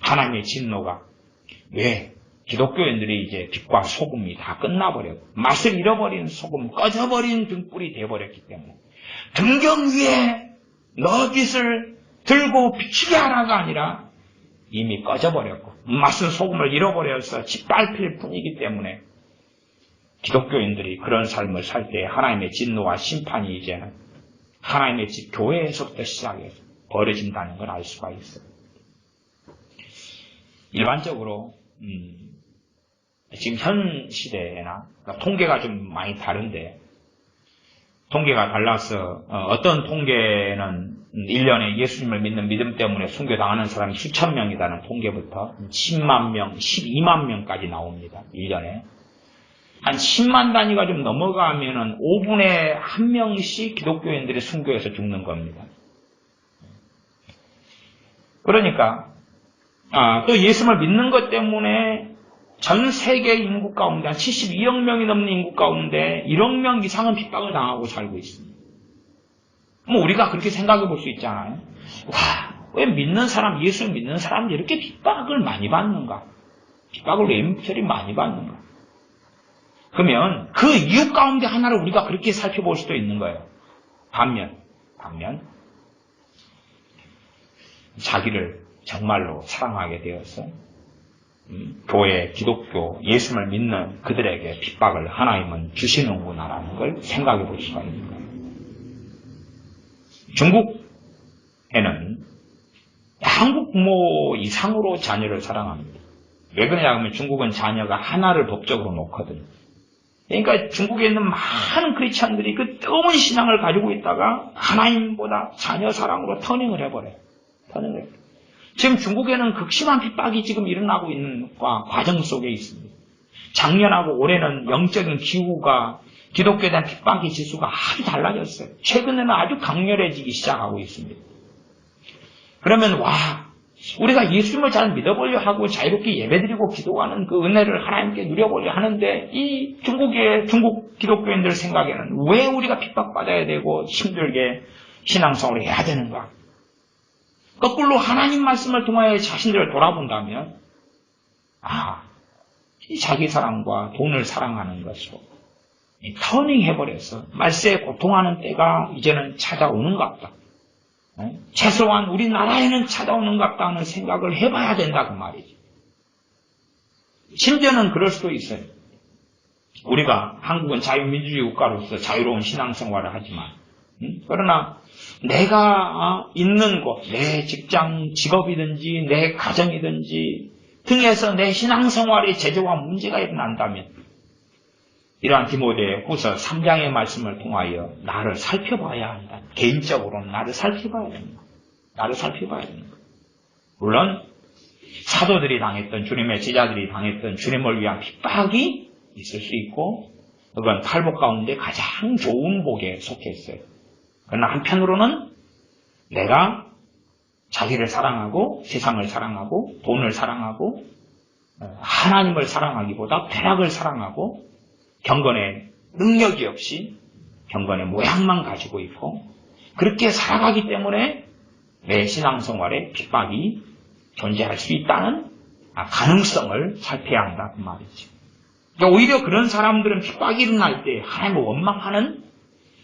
하나님의 진노가 왜 기독교인들이 이제 빛과 소금이 다 끝나버렸고 맛을 잃어버린 소금, 꺼져버린 등불이 되어버렸기 때문에 등경 위에 너 빛을 들고 비추게 하라가 아니라 이미 꺼져버렸고 맛은 소금을 잃어버려서 짓밟힐 뿐이기 때문에 기독교인들이 그런 삶을 살 때 하나님의 진노와 심판이 이제는 하나님의 집 교회에서부터 시작해서 벌어진다는 걸 알 수가 있어요. 일반적으로 지금 현 시대나 통계가 좀 많이 다른데 통계가 달라서 어떤 통계는 1년에 예수님을 믿는 믿음 때문에 순교당하는 사람이 수천 명이라는 통계부터 10만 명, 12만 명까지 나옵니다. 1년에. 한 10만 단위가 좀 넘어가면은 5분에 1명씩 기독교인들이 순교해서 죽는 겁니다. 그러니까 또 예수를 믿는 것 때문에 전 세계 인구 가운데 한 72억 명이 넘는 인구 가운데 1억 명 이상은 핍박을 당하고 살고 있습니다. 우리가 그렇게 생각해 볼 수 있잖아요. 와, 왜 믿는 사람, 예수 믿는 사람들이 이렇게 핍박을 많이 받는가? 핍박을 왜 이렇게 많이 받는가? 그러면 그 이유 가운데 하나를 우리가 그렇게 살펴볼 수도 있는 거예요. 반면 자기를 정말로 사랑하게 되어서 교회, 기독교, 예수를 믿는 그들에게 핍박을 하나님은 주시는구나라는 걸 생각해 볼 수가 있는 거예요. 중국에는 한국 부모 이상으로 자녀를 사랑합니다. 왜 그러냐 하면 중국은 자녀가 하나를 법적으로 놓거든요. 그러니까 중국에 있는 많은 크리스찬들이 그 뜨거운 신앙을 가지고 있다가 하나님보다 자녀 사랑으로 터닝을 해버려요. 지금 중국에는 극심한 핍박이 지금 일어나고 있는 과정 속에 있습니다. 작년하고 올해는 영적인 기후가 기독교에 대한 핍박의 지수가 아주 달라졌어요. 최근에는 아주 강렬해지기 시작하고 있습니다. 그러면 우리가 예수님을 잘 믿어보려 하고 자유롭게 예배드리고 기도하는 그 은혜를 하나님께 누려보려 하는데 이 중국 기독교인들 생각에는 왜 우리가 핍박받아야 되고 힘들게 신앙생활을 해야 되는가? 거꾸로 하나님 말씀을 통하여 자신들을 돌아본다면 이 자기 사랑과 돈을 사랑하는 것으로 터닝해버려서 말세에 고통하는 때가 이제는 찾아오는 것 같다. 최소한 우리나라에는 찾아오는 것 같다는 생각을 해봐야 된다 그 말이죠. 심지어는 그럴 수도 있어요. 우리가 한국은 자유민주주의 국가로서 자유로운 신앙생활을 하지만 그러나 내가 있는 곳, 내 직장, 직업이든지 내 가정이든지 등에서 내 신앙생활의 제재와 문제가 일어난다면 이러한 디모데 후서 3장의 말씀을 통하여 나를 살펴봐야 한다. 개인적으로는 나를 살펴봐야 된다. 나를 살펴봐야 된다. 물론 사도들이 당했던 주님의 제자들이 당했던 주님을 위한 핍박이 있을 수 있고 그건 팔복 가운데 가장 좋은 복에 속했어요. 그러나 한편으로는 내가 자기를 사랑하고 세상을 사랑하고 돈을 사랑하고 하나님을 사랑하기보다 쾌락을 사랑하고 경건의 능력이 없이 경건의 모양만 가지고 있고 그렇게 살아가기 때문에 내 신앙생활에 핍박이 존재할 수 있다는 가능성을 살펴야 한다 그 말이죠. 그러니까 오히려 그런 사람들은 핍박이 일어날 때 하나님을 원망하는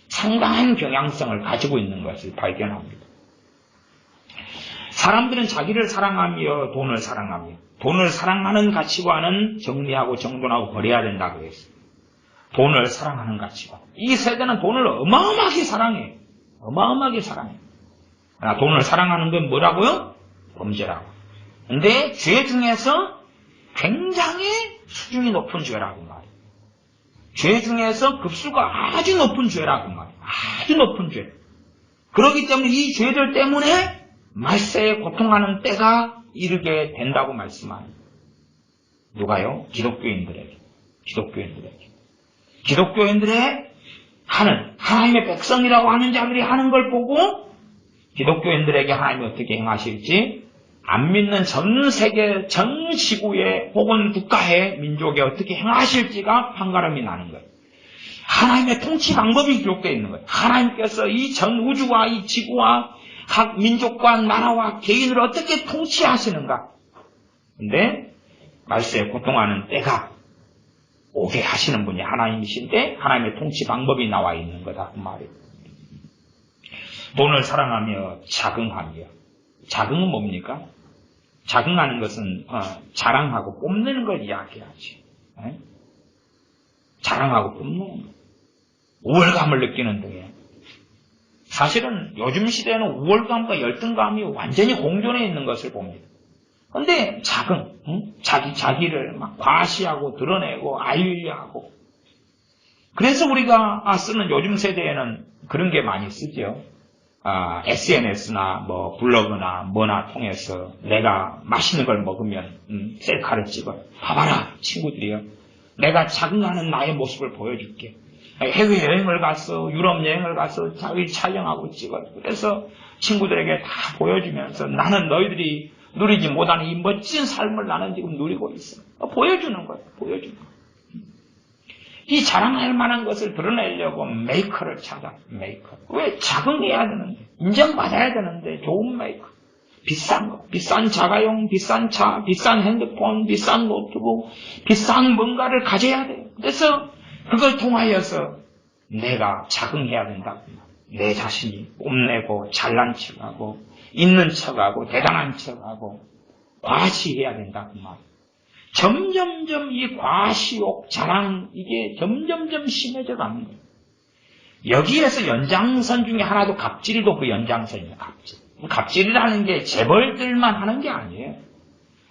상당한 경향성을 가지고 있는 것을 발견합니다. 사람들은 자기를 사랑하며 돈을 사랑하며 돈을 사랑하는 가치관은 정리하고 정돈하고 버려야 된다고 그랬어요. 돈을 사랑하는 가치관. 이 세대는 돈을 어마어마하게 사랑해요. 어마어마하게 사랑해요. 그러나 돈을 사랑하는 건 뭐라고요? 범죄라고. 근데 죄 중에서 굉장히 수준이 높은 죄라고 말이에요. 죄 중에서 급수가 아주 높은 죄라고 말이에요. 아주 높은 죄. 그렇기 때문에 이 죄들 때문에 말세에 고통하는 때가 이르게 된다고 말씀합니다. 누가요? 기독교인들에게. 기독교인들의 하는 하나님의 백성이라고 하는 자들이 하는 걸 보고 기독교인들에게 하나님이 어떻게 행하실지 안 믿는 전 세계 전 지구에 혹은 국가에 민족에 어떻게 행하실지가 판가름이 나는 거예요. 하나님의 통치 방법이 기록되어 있는 거예요. 하나님께서 이 전 우주와 이 지구와 각 민족과 나라와 개인을 어떻게 통치하시는가. 근데 말세에 고통하는 때가 오게 하시는 분이 하나님이신데 하나님의 통치 방법이 나와 있는 거다 그 말이에요. 돈을 사랑하며 자긍하며. 자긍은 뭡니까? 자긍하는 것은 자랑하고 뽐내는 걸 이야기하지. 자랑하고 뽐내는 것. 우월감을 느끼는 등에. 사실은 요즘 시대에는 우월감과 열등감이 완전히 공존해 있는 것을 봅니다. 그런데 자긍, 자기를 막 과시하고 드러내고 알리려고. 그래서 우리가 쓰는 요즘 세대에는 그런 게 많이 쓰죠. SNS나 뭐 블로그나 뭐나 통해서 내가 맛있는 걸 먹으면 셀카를 찍어. 봐봐라 친구들이요. 내가 자긍하는 나의 모습을 보여줄게. 해외여행을 가서 유럽 여행을 가서 자기 촬영하고 찍어. 그래서 친구들에게 다 보여주면서 나는 너희들이 누리지 못하는 이 멋진 삶을 나는 지금 누리고 있어. 보여주는 거예요. 보여주는 거예요. 이 자랑할 만한 것을 드러내려고 메이커를 찾아. 메이커. 왜? 자긍해야 되는데. 인정받아야 되는데 좋은 메이커. 비싼 거. 비싼 자가용, 비싼 차, 비싼 핸드폰, 비싼 노트북, 비싼 뭔가를 가져야 돼요. 그래서 그걸 통하여서 내가 자긍해야 된다고. 내 자신이 뽐내고 잘난 척하고 있는 척하고 대단한 척하고 과시해야 된다고 말이에요. 점점점 이 과시욕, 자랑 이게 점점점 심해져 가는 거예요. 여기에서 연장선 중에 하나도 갑질도 그 연장선이에요. 갑질. 갑질이라는 게 재벌들만 하는 게 아니에요.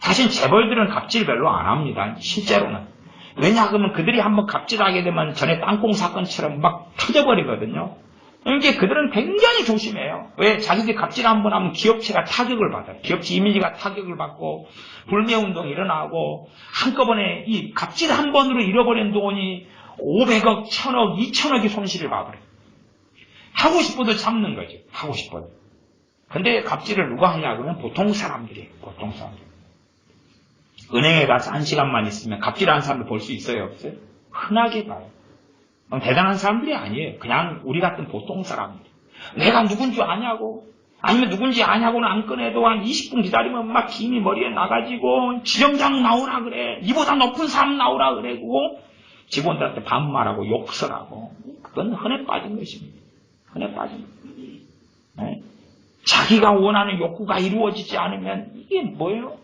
사실 재벌들은 갑질 별로 안 합니다. 실제로는. 왜냐하면 그들이 한번 갑질하게 되면 전에 땅콩 사건처럼 막 터져버리거든요. 이게 그들은 굉장히 조심해요. 왜? 자기들이 갑질 한번 하면 기업체가 타격을 받아요. 기업체 이미지가 타격을 받고 불매운동이 일어나고 한꺼번에 이 갑질 한 번으로 잃어버린 돈이 500억, 1000억, 2000억이 손실을 봐버려요. 하고 싶어도 참는 거죠. 하고 싶어도. 근데 갑질을 누가 하냐 그러면 보통 사람들이에요. 보통 사람들. 은행에 가서 1시간만 있으면 갑질하는 사람들 볼 수 있어요? 없어요? 흔하게 봐요. 대단한 사람들이 아니에요. 그냥 우리 같은 보통 사람들. 내가 누군지 아냐고. 아니면 누군지 아냐고는 안 꺼내도 한 20분 기다리면 막 김이 머리에 나가지고 지점장 나오라 그래. 이보다 높은 사람 나오라 그래. 그거 직원들한테 반말하고 욕설하고. 그건 흔해 빠진 것입니다. 흔해 빠진 것입니다. 네? 자기가 원하는 욕구가 이루어지지 않으면 이게 뭐예요?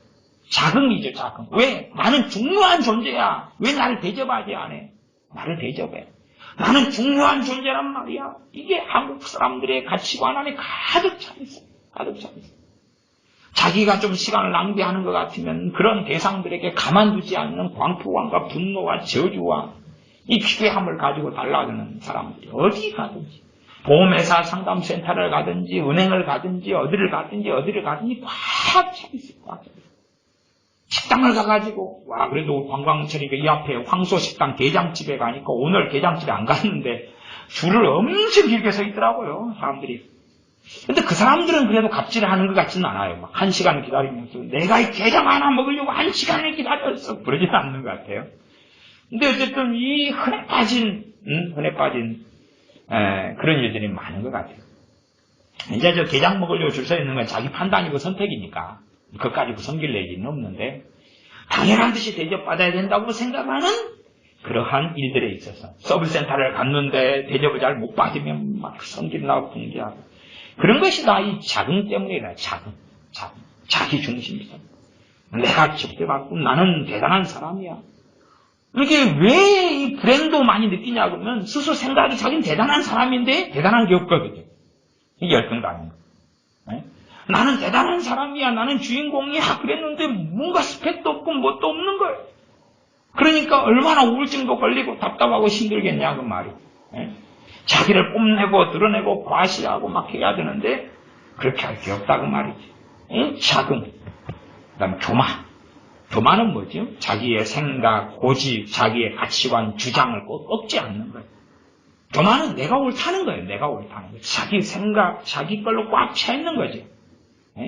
자긍이죠, 자긍. 왜? 나는 중요한 존재야. 왜 나를 대접하지 않아? 나를 대접해. 나는 중요한 존재란 말이야. 이게 한국 사람들의 가치관 안에 가득 차 있어. 가득 차 있어. 자기가 좀 시간을 낭비하는 것 같으면 그런 대상들에게 가만두지 않는 광포감과 분노와 저주와 이 기괴함을 가지고 달라드는 사람들이 어디 가든지 보험회사 상담센터를 가든지 은행을 가든지 어디를 가든지 꽉 차 있어요. 꽉 차 있어요. 식당을 가가지고 와 그래도 관광철이니까 이 앞에 황소식당 게장집에 가니까 오늘 게장집에 안 갔는데 줄을 엄청 길게 서 있더라고요. 사람들이. 근데 그 사람들은 그래도 갑질을 하는 것 같지는 않아요. 막 1시간을 기다리면서 내가 이 게장 하나 먹으려고 1시간을 기다렸어. 그러지는 않는 것 같아요. 근데 어쨌든 이 흔해 빠진 그런 일들이 많은 것 같아요. 이제 저 게장 먹으려고 줄 서 있는 건 자기 판단이고 선택이니까 그것 가지고 성질 내기는 없는데 당연한 듯이 대접받아야 된다고 생각하는 그러한 일들에 있어서 서비스센터를 갔는데 대접을 잘 못 받으면 막 성질나고 분개하고 그런 것이 다 이 자긍 때문이라. 자기 중심성. 내가 접대받고 나는 대단한 사람이야. 이게 왜 이 불행도 많이 느끼냐 그러면 스스로 생각이 자기는 대단한 사람인데 대단한 게 없거든요. 이게 열등감인 거예요. 나는 대단한 사람이야. 나는 주인공이야. 그랬는데 뭔가 스펙도 없고 뭣도 없는 거예요. 그러니까 얼마나 우울증도 걸리고 답답하고 힘들겠냐 그 말이. 자기를 뽐내고 드러내고 과시하고 막 해야 되는데 그렇게 할 게 없다 그 말이지. 자긍. 그 다음에 교만. 교만은 뭐죠? 자기의 생각, 고집, 자기의 가치관, 주장을 꼭 꺾지 않는 거예요. 교만은 내가 옳다는 거예요. 내가 옳다는 거예요. 자기 생각, 자기 걸로 꽉 차 있는 거죠.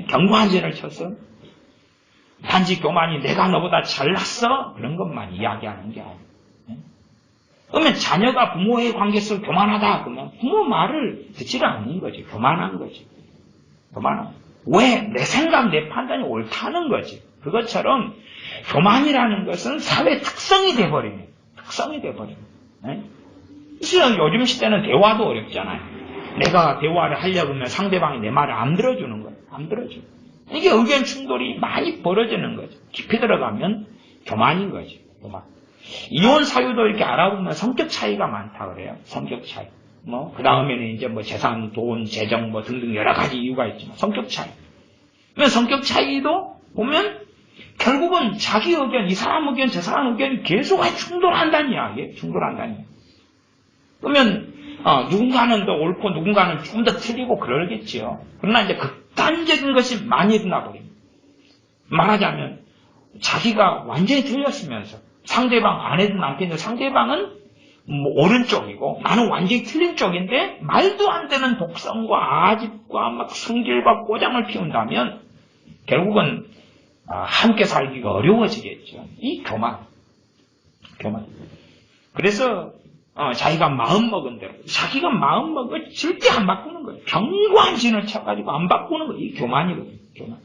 경고한진을 쳐서 단지 교만이 내가 너보다 잘났어? 그런 것만 이야기하는 게 아니에요. 그러면 자녀가 부모의 관계 속 교만하다 그러면 부모 말을 듣지를 않는 거지. 교만한 거지. 교만한. 왜? 내 생각, 내 판단이 옳다는 거지. 그것처럼 교만이라는 것은 사회 특성이 돼버립니다. 특성이 돼버립니다. 그래서 요즘 시대는 대화도 어렵잖아요. 내가 대화를 하려고 하면 상대방이 내 말을 안 들어주는 거예요. 안 들어줘. 이게 의견 충돌이 많이 벌어지는 거죠. 깊이 들어가면 교만인 거지. 교만. 이혼 사유도 이렇게 알아보면 성격 차이가 많다 그래요. 성격 차이. 그 다음에는 이제 재산, 돈, 재정 등등 여러 가지 이유가 있지만 성격 차이. 그러면 성격 차이도 보면 결국은 자기 의견, 이 사람 의견, 저 사람 의견이 계속 충돌한다는 이야기예요. 충돌한다는 이야기. 그러면 누군가는 더 옳고 누군가는 조금 더 틀리고 그러겠지요. 그러나 이제 극단적인 것이 많이 일어나 버립니다. 말하자면 자기가 완전히 틀렸으면서 상대방 아내든 남편든 상대방은 옳은 쪽이고 나는 완전히 틀린 쪽인데 말도 안 되는 독성과 아집과 막 성질과 꼬장을 피운다면 결국은 함께 살기가 어려워지겠죠. 이 교만. 그래서 자기가 마음먹은 대로 자기가 마음먹은 절대 안 바꾸는 거예요. 견고한 진을 쳐가지고 안 바꾸는 거예요. 이 교만이거든요. 교만.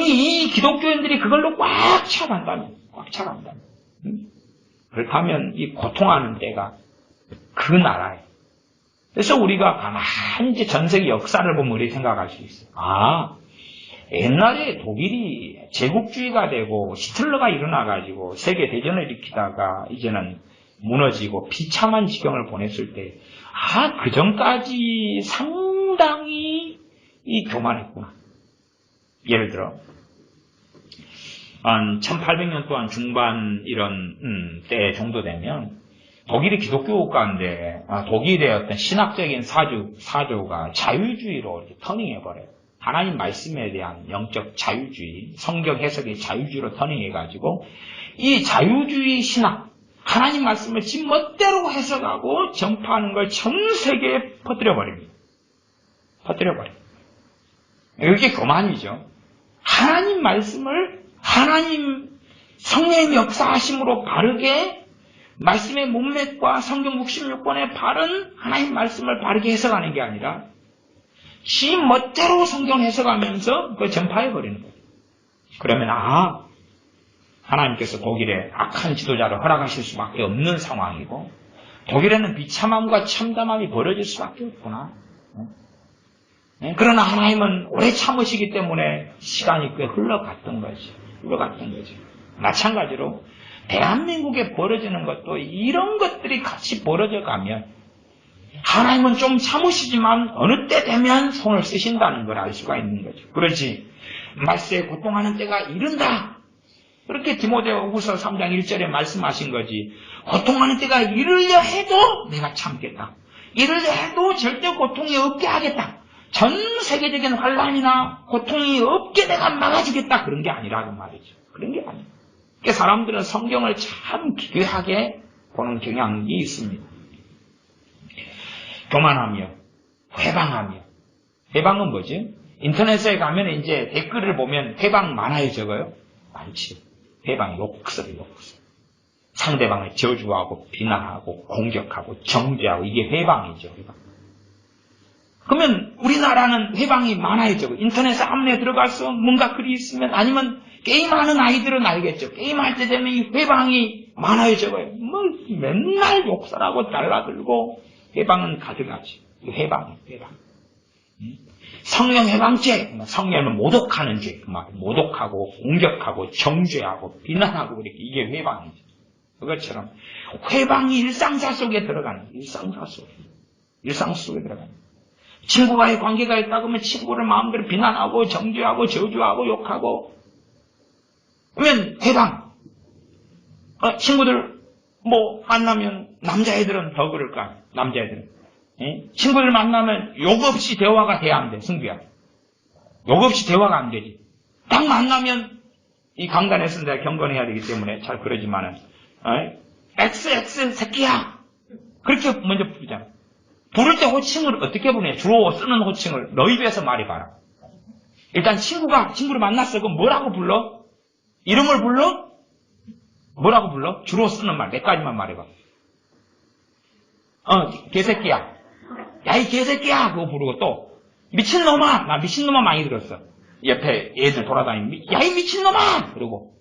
이 기독교인들이 그걸로 꽉 차간다면 그렇다면 이 고통하는 때가 그 나라예요. 그래서 우리가 가만히 이제 전 세계 역사를 보면 우리 생각할 수 있어요. 옛날에 독일이 제국주의가 되고 히틀러가 일어나가지고 세계 대전을 일으키다가 이제는 무너지고 비참한 지경을 보냈을 때, 그 전까지 상당히 교만했구나. 예를 들어, 한 1800년 동안 중반 이런 때 정도 되면 독일이 기독교 국가인데 독일의 어떤 신학적인 사조가 자유주의로 이렇게 터닝해버려요. 하나님 말씀에 대한 영적 자유주의, 성경 해석의 자유주의로 터닝해가지고 이 자유주의 신학, 하나님 말씀을 지 멋대로 해석하고 전파하는 걸 전 세계에 퍼뜨려버립니다. 이게 교만이죠. 하나님 말씀을 하나님 성령의 역사하심으로 바르게 말씀의 문맥과 성경 66권의 바른 하나님 말씀을 바르게 해석하는 게 아니라 지 멋대로 성경 해석하면서 그걸 전파해버리는 거예요. 그러면 하나님께서 독일에 악한 지도자를 허락하실 수밖에 없는 상황이고 독일에는 비참함과 참담함이 벌어질 수밖에 없구나. 그러나 하나님은 오래 참으시기 때문에 시간이 꽤 흘러갔던 거지. 마찬가지로 대한민국에 벌어지는 것도 이런 것들이 같이 벌어져 가면 하나님은 좀 참으시지만 어느 때 되면 손을 쓰신다는 걸 알 수가 있는 거죠. 그렇지. 말세에 고통하는 때가 이른다. 그렇게 디모데후서 3장 1절에 말씀하신 거지. 고통하는 때가 이르려 해도 내가 참겠다. 이르려 해도 절대 고통이 없게 하겠다. 전 세계적인 환란이나 고통이 없게 내가 막아주겠다. 그런 게 아니라는 말이죠. 그런 게 아니에요. 그러니까 사람들은 성경을 참 기괴하게 보는 경향이 있습니다. 교만하며 회방하며. 회방은 뭐지? 인터넷에 가면 이제 댓글을 보면 회방 많아요, 적어요? 많지. 회방 욕설. 상대방을 저주하고 비난하고 공격하고 정죄하고 이게 회방이죠. 회방. 그러면 우리나라는 회방이 많아요, 적어요. 인터넷에 안에 들어가서 뭔가 글이 있으면 아니면 게임하는 아이들은 알겠죠. 게임할 때 되면 이 회방이 많아요, 적어요. 뭐 맨날 욕설하고 달라들고 회방은 가득하지. 회방. 성령 회방죄, 성령을 모독하는 죄, 모독하고 공격하고 정죄하고 비난하고 그렇게 이게 회방이죠. 그것처럼 회방이 일상사 속에 들어가는 일상 속에 들어가는 친구와의 관계가 있다 그러면 친구를 마음대로 비난하고 정죄하고 저주하고 욕하고 그러면 회방. 친구들 만나면 남자애들은 더 그럴까? 남자애들은 친구들 만나면 욕 없이 대화가 돼야 안 돼, 승규야. 욕 없이 대화가 안 되지. 딱 만나면 이 강단에서 내가 경건해야 되기 때문에 잘 그러지만은 XX 새끼야. 그렇게 먼저 부르잖아. 부를 때 호칭을 어떻게 부르냐? 주로 쓰는 호칭을 너 입에서 말해봐라. 일단 친구를 만났어. 그럼 뭐라고 불러? 이름을 불러? 뭐라고 불러? 주로 쓰는 말 몇 가지만 말해봐. 개새끼야. 야, 이 개새끼야. 그거 부르고 또 미친놈아. 나 미친놈아 많이 들었어. 옆에 애들 돌아다니면 야, 이 미친놈아. 그러고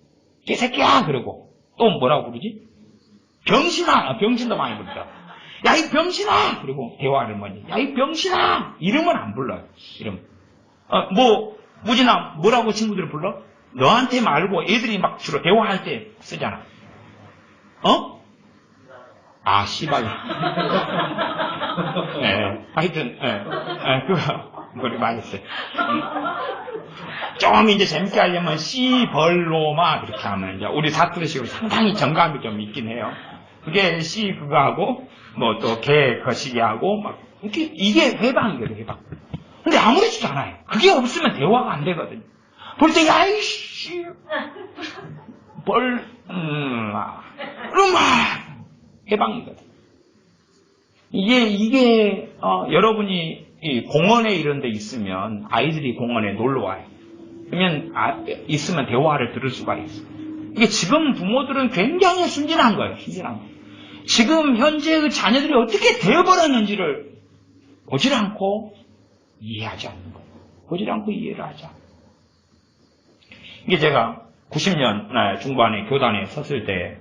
개새끼야. 그러고 또 뭐라고 부르지? 병신아. 병신도 많이 부르다. 야, 이 병신아. 그리고 대화를 뭐니? 야, 이 병신아. 이름은 안 불러요. 이름. 무진아. 뭐라고 친구들을 불러? 너한테 말고 애들이 막 주로 대화할 때 쓰잖아. 씨발. 하여튼, 그거 많이 써요. 좀 이제 재밌게 하려면 씨벌로마 그렇게 하면 이제 우리 사투리식으로 상당히 정감이 좀 있긴 해요. 그게 씨 그거하고 또 개 거시기하고 막 이게 회방이거든요, 회방. 근데 아무렇지도 않아요. 그게 없으면 대화가 안 되거든요. 볼 때 야이씨 그러면 해방이거든. 이게 여러분이 이 공원에 이런 데 있으면 아이들이 공원에 놀러 와요. 그러면 있으면 대화를 들을 수가 있어. 이게 지금 부모들은 굉장히 순진한 거예요. 지금 현재의 자녀들이 어떻게 되어버렸는지를 보질 않고 이해하지 않는 거예요. 보질 않고 이해를 하지 않아요. 이게 제가 90년 중반에 교단에 섰을 때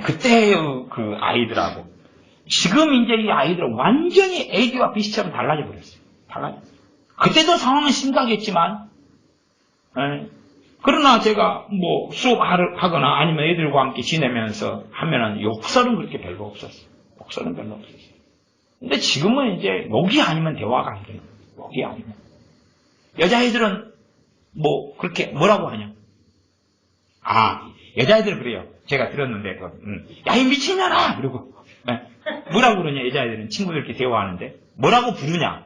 그때의 그 아이들하고 지금 이제 이 아이들은 완전히 A와 B처럼 달라져 버렸어요. 그때도 상황은 심각했지만 그러나 제가 수업하거나 아니면 애들과 함께 지내면서 하면은 욕설은 그렇게 별로 없었어요. 근데 지금은 이제 욕이 아니면 대화가 안 돼요. 욕이 아니면. 여자애들은 그렇게 뭐라고 하냐? 여자애들은 그래요. 제가 들었는데, 야, 이 미친년아! 그리고, 뭐라고 그러냐, 여자애들은 친구들끼리 대화하는데. 뭐라고 부르냐?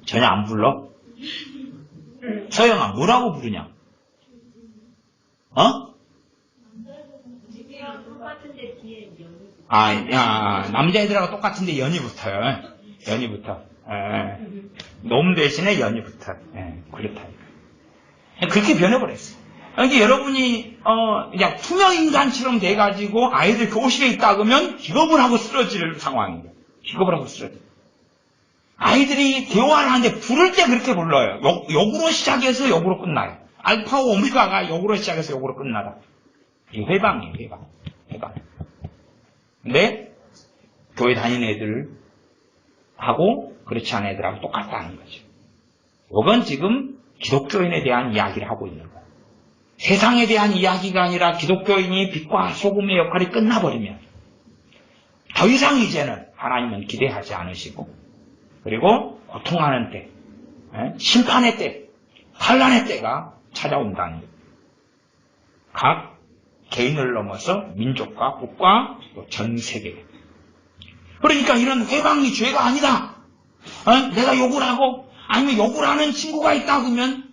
전혀 안 불러? 서영아, 뭐라고 부르냐? 남자애들하고 똑같은데 연이 붙어요. 놈 대신에 연이 붙어. 그렇다. 그렇게 변해버렸어요. 그러니까 여러분이, 그냥 투명인간처럼 돼가지고 아이들 교실에 있다 그러면 기겁을 하고 쓰러질 상황이에요. 아이들이 대화를 하는데 부를 때 그렇게 불러요. 욕으로 시작해서 욕으로 끝나요. 알파와 오메가가 욕으로 시작해서 욕으로 끝나다. 이 회방이에요, 회방. 근데, 교회 다니는 애들하고 그렇지 않은 애들하고 똑같다는 거죠. 이건 지금 기독교인에 대한 이야기를 하고 있는 거예요. 세상에 대한 이야기가 아니라 기독교인이 빛과 소금의 역할이 끝나버리면 더 이상 이제는 하나님은 기대하지 않으시고, 그리고 고통하는 때, 심판의 때, 환난의 때가 찾아온다는 것. 각 개인을 넘어서 민족과 국가, 전 세계. 그러니까 이런 회방이 죄가 아니다. 내가 욕을 하고 아니면 욕을 하는 친구가 있다 그러면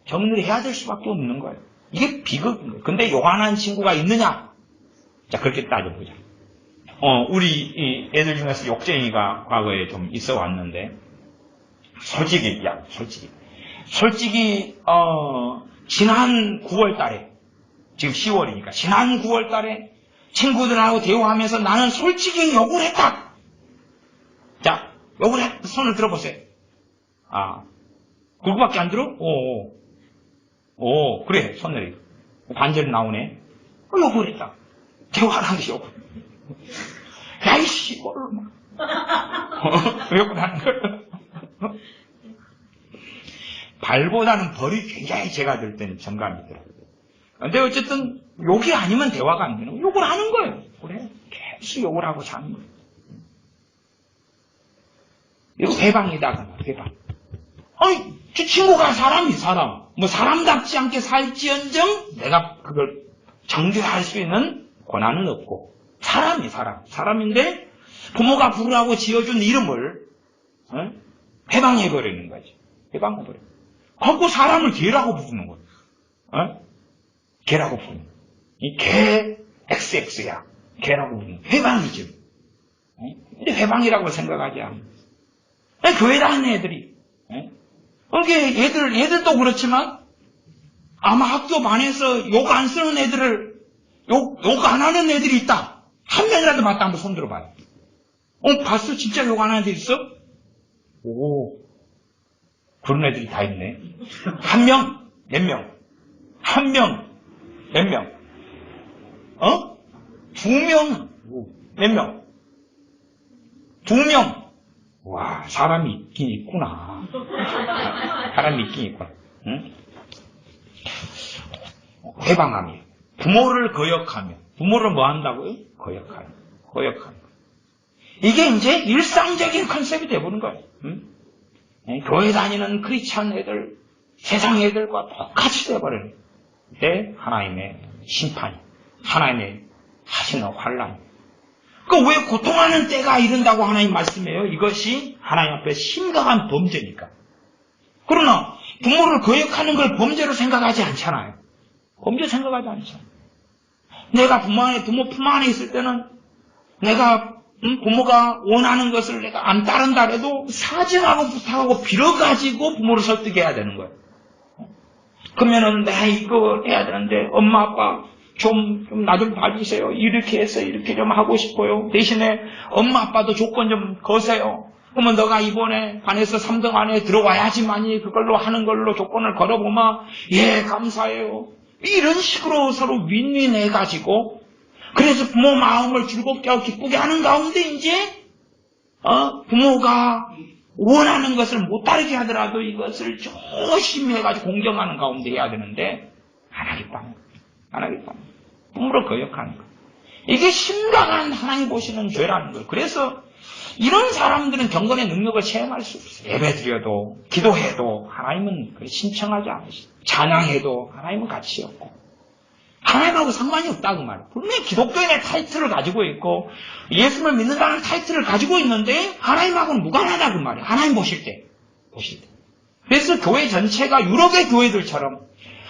격리를 해야 될 수밖에 없는 거예요. 이게 비극인 거예요. 근데 욕 안 하는 친구가 있느냐? 자, 그렇게 따져보자. 우리 애들 중에서 욕쟁이가 과거에 좀 있어 왔는데, 솔직히, 지난 9월 달에, 지금 10월이니까, 지난 9월 달에 친구들하고 대화하면서 나는 솔직히 욕을 했다. 자, 손을 들어보세요. 아, 그거밖에 안 들어? 그래, 손 내리. 반절 나오네. 욕을 했다. 대화를 하는데 욕을. 야, 이씨, 뭘, 왜 욕을 하는 거야? 발보다는 벌이 굉장히 제가 들 때는 정감이 들어요. 근데 어쨌든 욕이 아니면 대화가 안 되는 거예요. 욕을 하는 거예요. 그래, 계속 욕을 하고 사는 거예요. 이거 회방이다, 회방. 저 친구가 사람. 뭐 사람답지 않게 살지언정 내가 그걸 정죄할 수 있는 권한은 없고, 사람인데 부모가 부르라고 지어준 이름을 회방해버리는 거지. 회방해버려. 하고 사람을 개라고 부르는 거야. 개라고 부르는 거야. 이 개 XX야. 개라고 부르는 거야. 회방이지. 근데 회방이라고 생각하지 않아. 교회 다니는 애들이. 이게 얘들도 그렇지만 아마 학교 반에서 욕 안 쓰는 애들을 욕 안 하는 애들이 있다. 한 명이라도 맞다 한번 손 들어봐요. 봤어? 진짜 욕 안 하는 애들 있어? 오, 그런 애들이 다 있네. 한 명? 몇 명? 한 명? 몇 명? 두 명? 몇 명? 두 명? 와, 사람이 있긴 있구나. 사람이 있긴 있구나. 응? 회방하며, 부모를 거역하며, 부모를 뭐 한다고요? 거역하며. 이게 이제 일상적인 컨셉이 되어버린 거예요. 응? 교회 다니는 크리스찬 애들, 세상 애들과 똑같이 되어버리는 거예요. 이게 하나님의 심판이, 하나님의 하시는 환란. 왜 고통하는 때가 이른다고 하나님 말씀해요? 이것이 하나님 앞에 심각한 범죄니까. 그러나 부모를 거역하는 걸 범죄로 생각하지 않잖아요. 범죄 생각하지 않잖아요. 내가 부모 품 안에 있을 때는 내가 부모가 원하는 것을 내가 안 따른다 해도 사정하고 부탁하고 빌어가지고 부모를 설득해야 되는 거예요. 그러면은 내가 이거 해야 되는데 엄마 아빠 좀 나 좀 봐주세요. 이렇게 해서 이렇게 좀 하고 싶어요. 대신에 엄마 아빠도 조건 좀 거세요. 그러면 너가 이번에 반에서 3등 안에 들어와야지만이 그걸로 하는 걸로 조건을 걸어보면 예 감사해요. 이런 식으로 서로 윈윈해가지고 그래서 부모 마음을 즐겁게 하고 기쁘게 하는 가운데 이제 부모가 원하는 것을 못 따르게 하더라도 이것을 조심히 해가지고 공경하는 가운데 해야 되는데 안 하겠다. 부모를 거역하는 거. 이게 심각한 하나님 보시는 죄라는 거예요. 그래서 이런 사람들은 경건의 능력을 체험할 수 없어요. 예배드려도 기도해도 하나님은 신청하지 않으시죠. 찬양해도 하나님은 가치 없고 하나님하고 상관이 없다고 말이에요. 분명히 기독교인의 타이틀을 가지고 있고 예수를 믿는다는 타이틀을 가지고 있는데 하나님하고는 무관하다고 말이에요. 하나님 보실 때. 그래서 교회 전체가 유럽의 교회들처럼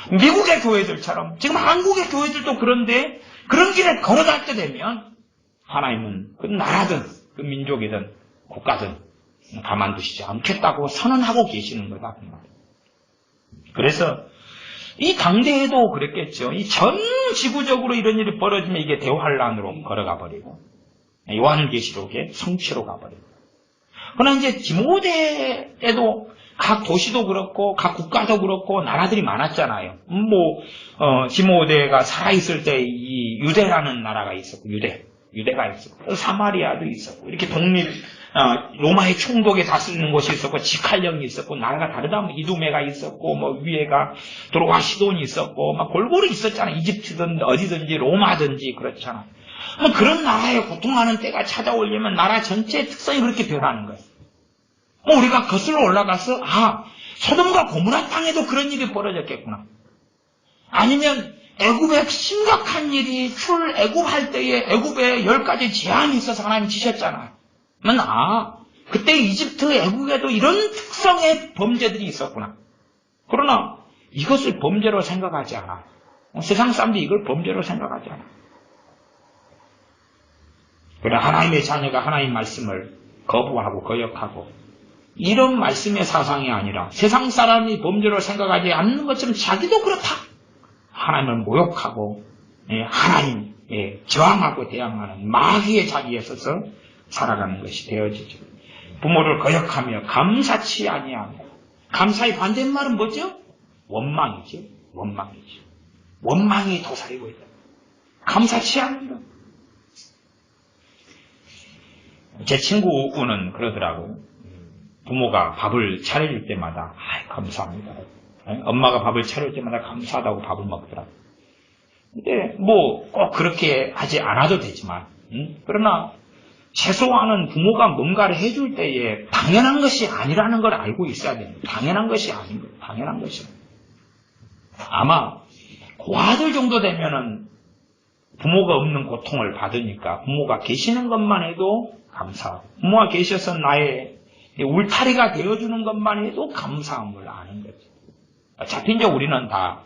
미국의 교회들처럼 지금 한국의 교회들도 그런데 그런 길에 걸어갈 때 되면 하나님은 그 나라든 그 민족이든 국가든 가만두시지 않겠다고 선언하고 계시는 거다. 그래서 이 당대에도 그랬겠죠. 이 전 지구적으로 이런 일이 벌어지면 이게 대환란으로 걸어가 버리고 요한계시록의 성취로 가버리고. 그러나 이제 디모데에도 각 도시도 그렇고 각 국가도 그렇고 나라들이 많았잖아요. 디모데가 살아있을 때 이 유대라는 나라가 있었고 유대. 유대가 있었고, 사마리아도 있었고, 이렇게 로마의 총독에 다스리는 곳이 있었고, 직할령이 있었고, 나라가 다르다, 뭐, 이두메가 있었고, 뭐, 위에가 도로와 시돈이 있었고, 막 골고루 있었잖아. 이집트든 어디든지, 로마든지, 그렇잖아. 뭐, 그런 나라에 고통하는 때가 찾아오려면 나라 전체의 특성이 그렇게 변하는 거예요. 우리가 거슬러 올라가서, 소돔과 고모라 땅에도 그런 일이 벌어졌겠구나. 아니면, 애굽에 심각한 일이 출애굽할 때에 애굽에 10가지 제한이 있어서 하나님 지셨잖아요. 그때 이집트 애굽에도 이런 특성의 범죄들이 있었구나. 그러나 이것을 범죄로 생각하지 않아. 세상 사람들이 이걸 범죄로 생각하지 않아. 그러나 하나님의 자녀가 하나님 말씀을 거부하고 거역하고 이런 말씀의 사상이 아니라 세상 사람이 범죄로 생각하지 않는 것처럼 자기도 그렇다. 하나님을 모욕하고 하나님에 저항하고 대항하는 마귀의 자리에 서서 살아가는 것이 되어지죠. 부모를 거역하며 감사치 아니하며 감사의 반대말은 뭐죠? 원망이죠. 원망이 도사리고 있다. 감사치 않는다. 제 친구는 그러더라고요. 부모가 밥을 차려줄 때마다 감사합니다. 엄마가 밥을 차릴 때마다 감사하다고 밥을 먹더라고요. 근데 꼭 그렇게 하지 않아도 되지만 그러나 최소한은 부모가 뭔가를 해줄 때에 당연한 것이 아니라는 걸 알고 있어야 됩니다. 당연한 것이 아닌 거예요. 당연한 것이. 아마 고아들 정도 되면은 부모가 없는 고통을 받으니까 부모가 계시는 것만 해도 감사하고 부모가 계셔서 나의 울타리가 되어주는 것만 해도 감사함을 아는 거죠. 어차피 이제 우리는 다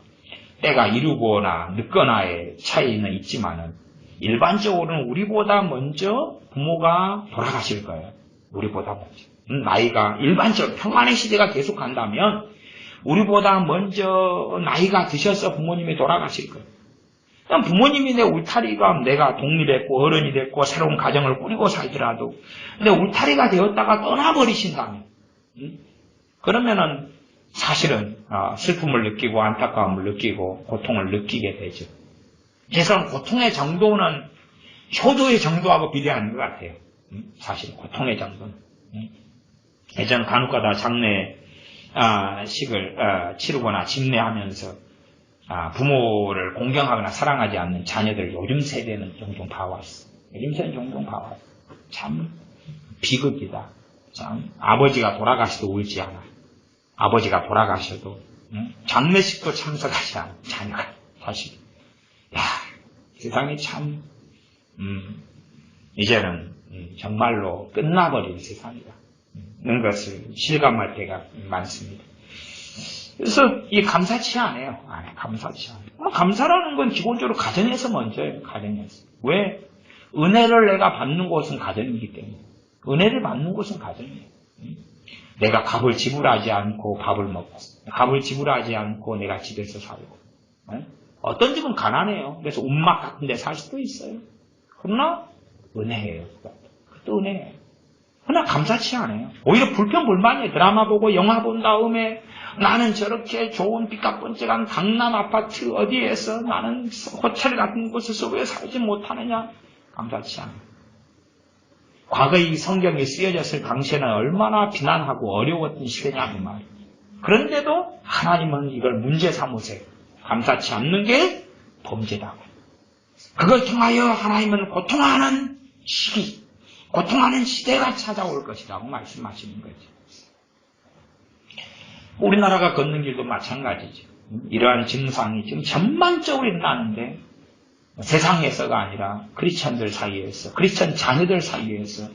때가 이르거나 늦거나의 차이는 있지만은 일반적으로는 우리보다 먼저 부모가 돌아가실 거예요. 우리보다 먼저. 나이가 일반적으로 평안의 시대가 계속 간다면 우리보다 먼저 나이가 드셔서 부모님이 돌아가실 거예요. 그럼 부모님이 내 울타리가 내가 독립했고 어른이 됐고 새로운 가정을 꾸리고 살더라도 내 울타리가 되었다가 떠나버리신다면 그러면은 사실은 슬픔을 느끼고 안타까움을 느끼고 고통을 느끼게 되죠. 그래서 고통의 정도는 효도의 정도하고 비례하는 것 같아요. 사실 고통의 정도는. 예전 간혹가다 장례식을 치르거나 집례하면서 부모를 공경하거나 사랑하지 않는 자녀들 요즘 세대는 종종 봐왔어. 참 비극이다. 참 아버지가 돌아가셔도 울지 않아. 아버지가 돌아가셔도 장례식도 참석하지 않은 자녀가 사실 세상이 참 이제는 정말로 끝나버린 세상이다. 는 것을 실감할 때가 많습니다. 그래서 이 감사치 않아요. 감사치 않아요. 감사라는 건 기본적으로 가정에서 먼저예요. 가정에서. 왜? 은혜를 내가 받는 곳은 가정이기 때문에. 은혜를 받는 곳은 가정이에요. 내가 값을 지불하지 않고 밥을 먹고 값을 지불하지 않고 내가 집에서 살고 어떤 집은 가난해요. 그래서 움막 같은 데 살 수도 있어요. 그러나 은혜예요. 그것도 은혜예요. 그러나 감사치 않아요. 오히려 불평불만이에요. 드라마 보고 영화 본 다음에 나는 저렇게 좋은 삐까뻔쩍한 강남 아파트 어디에서 나는 호텔 같은 곳에서 왜 살지 못하느냐. 감사치 않아요. 과거의 성경이 쓰여졌을 당시에는 얼마나 비난하고 어려웠던 시대냐 그 말이에요. 그런데도 하나님은 이걸 문제 삼으세요. 감사치 않는 게 범죄다. 그걸 통하여 하나님은 고통하는 시기, 고통하는 시대가 찾아올 것이라고 말씀하시는 거죠. 우리나라가 걷는 길도 마찬가지죠. 이러한 증상이 지금 전반적으로 일어나는데 세상에서가 아니라 크리스천들 사이에서, 크리스천 자녀들 사이에서,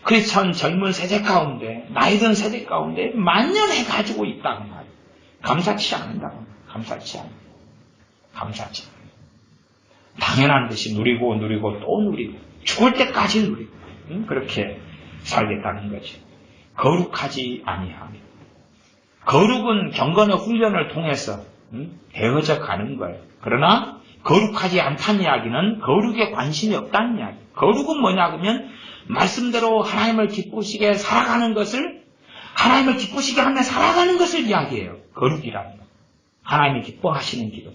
크리스천 젊은 세대 가운데, 나이 든 세대 가운데 만연해 가지고 있다고 말이에요. 감사치 않는다고. 감사치 않아요. 당연한 듯이 누리고 또 누리고 죽을 때까지 누리고 그렇게 살겠다는 거죠. 거룩하지 아니하며. 거룩은 경건의 훈련을 통해서 되어져 가는 거예요. 그러나 거룩하지 않다는 이야기는 거룩에 관심이 없다는 이야기. 거룩은 뭐냐 그러면 말씀대로 하나님을 기쁘시게 살아가는 것을 하나님을 기쁘시게 하며 살아가는 것을 이야기해요. 거룩이라는 것. 하나님이 기뻐하시는 기도.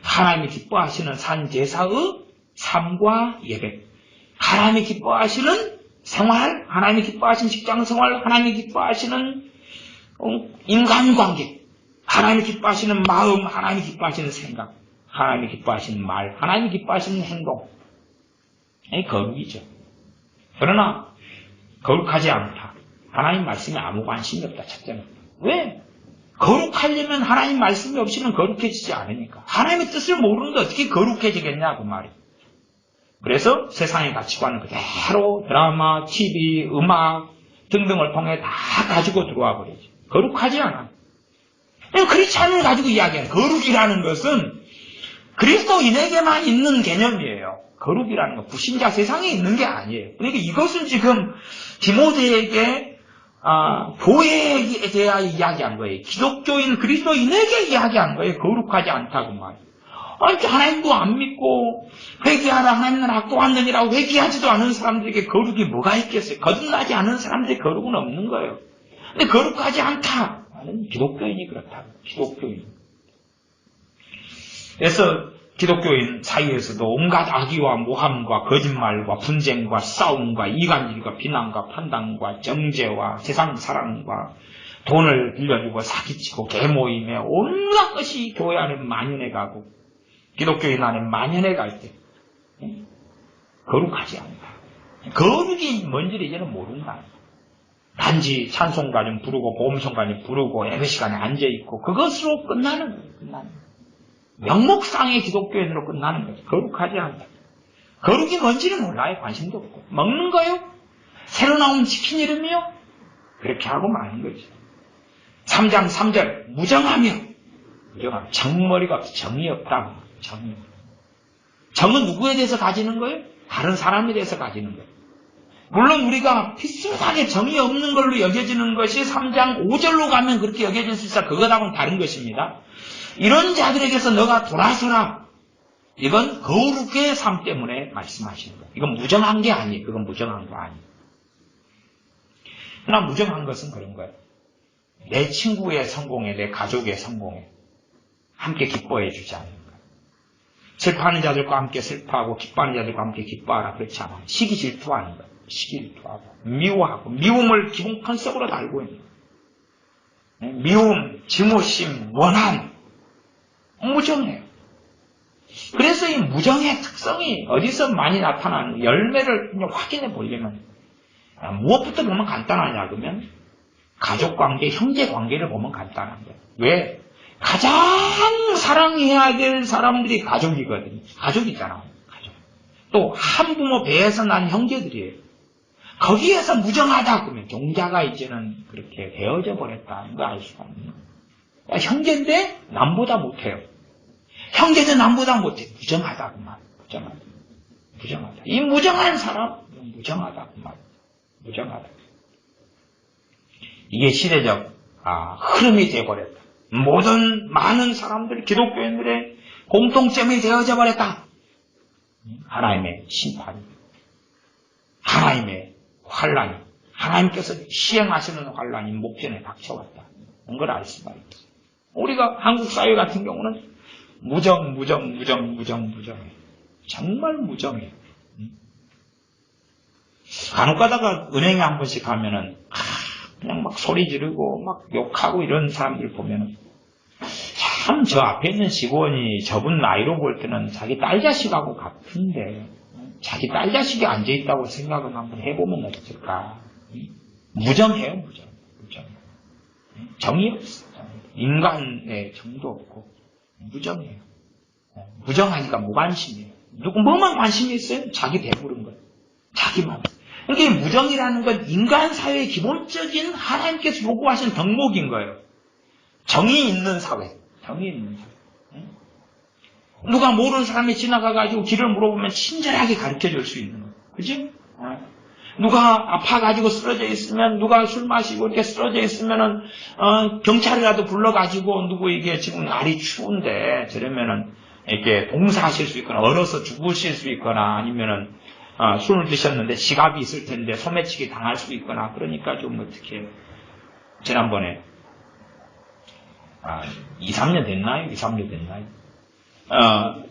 하나님이 기뻐하시는 산 제사의 삶과 예배. 하나님이 기뻐하시는 생활, 하나님이 기뻐하시는 직장생활, 하나님이 기뻐하시는 인간관계, 하나님이 기뻐하시는 마음, 하나님이 기뻐하시는 생각, 하나님이 기뻐하시는 말, 하나님이 기뻐하시는 행동. 이 거룩이죠. 그러나 거룩하지 않다. 하나님 말씀에 아무 관심이 없다. 첫째는. 왜? 거룩하려면 하나님 말씀이 없이는 거룩해지지 않으니까. 하나님의 뜻을 모르는데 어떻게 거룩해지겠냐 그 말이에요. 그래서 세상의 가치관을 그대로 드라마, TV, 음악 등등을 통해 다 가지고 들어와 버리죠. 거룩하지 않아요. 크리스찬을 가지고 이야기하는 거룩이라는 것은 그리스도인에게만 있는 개념이에요. 거룩이라는 건 불신자 세상에 있는 게 아니에요. 그러니까 이것은 지금 디모데에게 교회에 대하여 이야기한 거예요. 기독교인 그리스도인에게 이야기한 거예요. 거룩하지 않다고 말이에요. 아니, 하나님도 안 믿고 회개하라 하나님은 악도 왔느니라고 회개하지도 않은 사람들에게 거룩이 뭐가 있겠어요? 거듭나지 않은 사람들의 거룩은 없는 거예요. 근데 거룩하지 않다. 나는 기독교인이 그렇다. 기독교인. 그래서 기독교인 사이에서도 온갖 악의와 모함과 거짓말과 분쟁과 싸움과 이간질과 비난과 판단과 정죄와 세상 사랑과 돈을 빌려주고 사기치고 개모임에 온갖 것이 교회 안에 만연해가고 기독교인 안에 만연해갈 때 거룩하지 않다. 거룩이 뭔지를 이제는 모른다. 단지 찬송가 좀 부르고 보험송가 좀 부르고 예배 시간에 앉아있고 그것으로 끝나는 거예요. 끝나는 거예요. 명목상의 기독교인으로 끝나는 거죠. 거룩하지 않다. 거룩이 뭔지는 몰라요. 관심도 없고. 먹는 거요? 새로 나온 치킨 이름이요? 그렇게 하고 마는 거죠. 3장 3절 무정하며 정머리가 없어. 정이 없다. 정은 누구에 대해서 가지는 거예요? 다른 사람에 대해서 가지는 거예요. 물론 우리가 비슷하게 정이 없는 걸로 여겨지는 것이 3장 5절로 가면 그렇게 여겨질 수 있어. 그것하고는 다른 것입니다. 이런 자들에게서 너가 돌아서라. 이건 거룩의 삶 때문에 말씀하시는 거예요. 이건 무정한 게 아니에요. 그건 무정한 거 아니에요. 그러나 무정한 것은 그런 거예요. 내 친구의 성공에, 내 가족의 성공에 함께 기뻐해 주지 않는 거예요. 슬퍼하는 자들과 함께 슬퍼하고 기뻐하는 자들과 함께 기뻐하라. 그렇지 않아요. 시기 질투하는 거예요. 시기 질투하고 미워하고 미움을 기본 컨셉으로 달고 있는 거예요. 미움, 증오심, 원한 무정해요. 그래서 이 무정의 특성이 어디서 많이 나타나는 열매를 확인해 보려면 무엇부터 보면 간단하냐 그러면 가족관계, 형제관계를 보면 간단한 거예요. 왜? 가장 사랑해야 될 사람들이 가족이거든요. 가족이잖아요. 가족. 또 한부모 배에서 난 형제들이에요. 거기에서 무정하다 그러면 종자가 이제는 그렇게 되어져 버렸다는 거 알 수가 없는 거예요. 형제인데 남보다 못해요. 형제도 남보다 못해. 무정하다 그 말. 무정하다. 무정하다. 이 무정한 사람 무정하다 그 말. 무정하다. 이게 시대적 흐름이 되어버렸다. 모든 많은 사람들, 기독교인들의 공통점이 되어져 버렸다. 하나님의 심판이, 하나님의 환란이, 하나님께서 시행하시는 환란이 목전에 닥쳐왔다. 이런 걸 알 수가 있어요. 우리가 한국 사회 같은 경우는 무정해. 정말 무정해. 간혹 가다가 은행에 한 번씩 가면은 그냥 막 소리 지르고 막 욕하고 이런 사람들 보면은 참 저 앞에 있는 직원이 저분 나이로 볼 때는 자기 딸 자식하고 같은데 자기 딸 자식이 앉아있다고 생각을 한번 해보면 어떨까. 무정해요. 무정. 정이 없어. 인간의 정도 없고 무정해요. 무정하니까 무관심이에요. 뭐만 관심이 있어요? 자기 배부른 것. 자기만. 그러니까 무정이라는 건 인간 사회의 기본적인 하나님께서 요구하신 덕목인 거예요. 정이 있는 사회. 정이 있는 사회. 누가 모르는 사람이 지나가가지고 길을 물어보면 친절하게 가르쳐줄 수 있는 거예요. 그지? 누가 아파가지고 쓰러져 있으면, 누가 술 마시고 이렇게 쓰러져 있으면은, 경찰이라도 불러가지고, 누구 이게 지금 날이 추운데, 저러면은, 이렇게 동사하실 수 있거나, 얼어서 죽으실 수 있거나, 아니면은, 술을 드셨는데 지갑이 있을 텐데 소매치기 당할 수 있거나, 그러니까 좀 어떻게, 지난번에, 2, 3년 됐나요?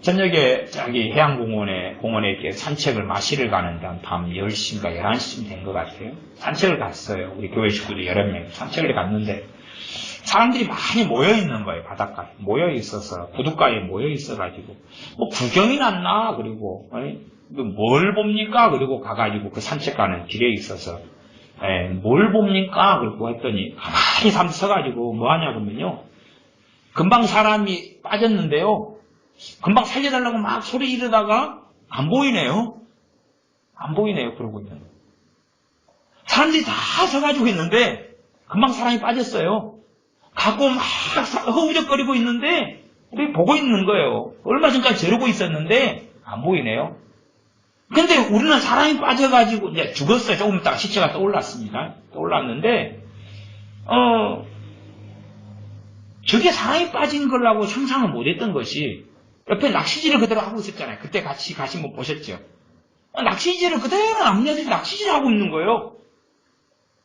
저녁에 저기 공원에 이렇게 산책을 마시러 가는데 한 밤 10시인가 11시쯤 된 것 같아요. 산책을 갔어요. 우리 교회 식구들 여러 명 산책을 갔는데 사람들이 많이 모여 있는 거예요. 바닷가에 모여 있어서 부둣가에 모여 있어가지고 뭐 구경이 났나 그리고 뭘 봅니까 그리고 가가지고 그 산책 가는 길에 있어서 뭘 봅니까 그리고 했더니 가만히 서가지고 뭐 하냐 그러면요 금방 사람이 빠졌는데요. 금방 살려달라고 막 소리 지르다가 안 보이네요. 그러고 있는 거예요. 사람들이 다 서가지고 있는데 금방 사람이 빠졌어요. 가고 막 허우적거리고 있는데 우리 보고 있는 거예요. 얼마 전까지 저러고 있었는데 안 보이네요. 근데 우리는 사람이 빠져가지고 이제 죽었어요. 조금 있다가 시체가 떠올랐습니다. 떠올랐는데 저게 사람이 빠진 거라고 상상을 못했던 것이 옆에 낚시질을 그대로 하고 있었잖아요. 그때 같이 가신 분 보셨죠? 낚시질을 그대로 남녀들이 낚시질을 하고 있는 거예요.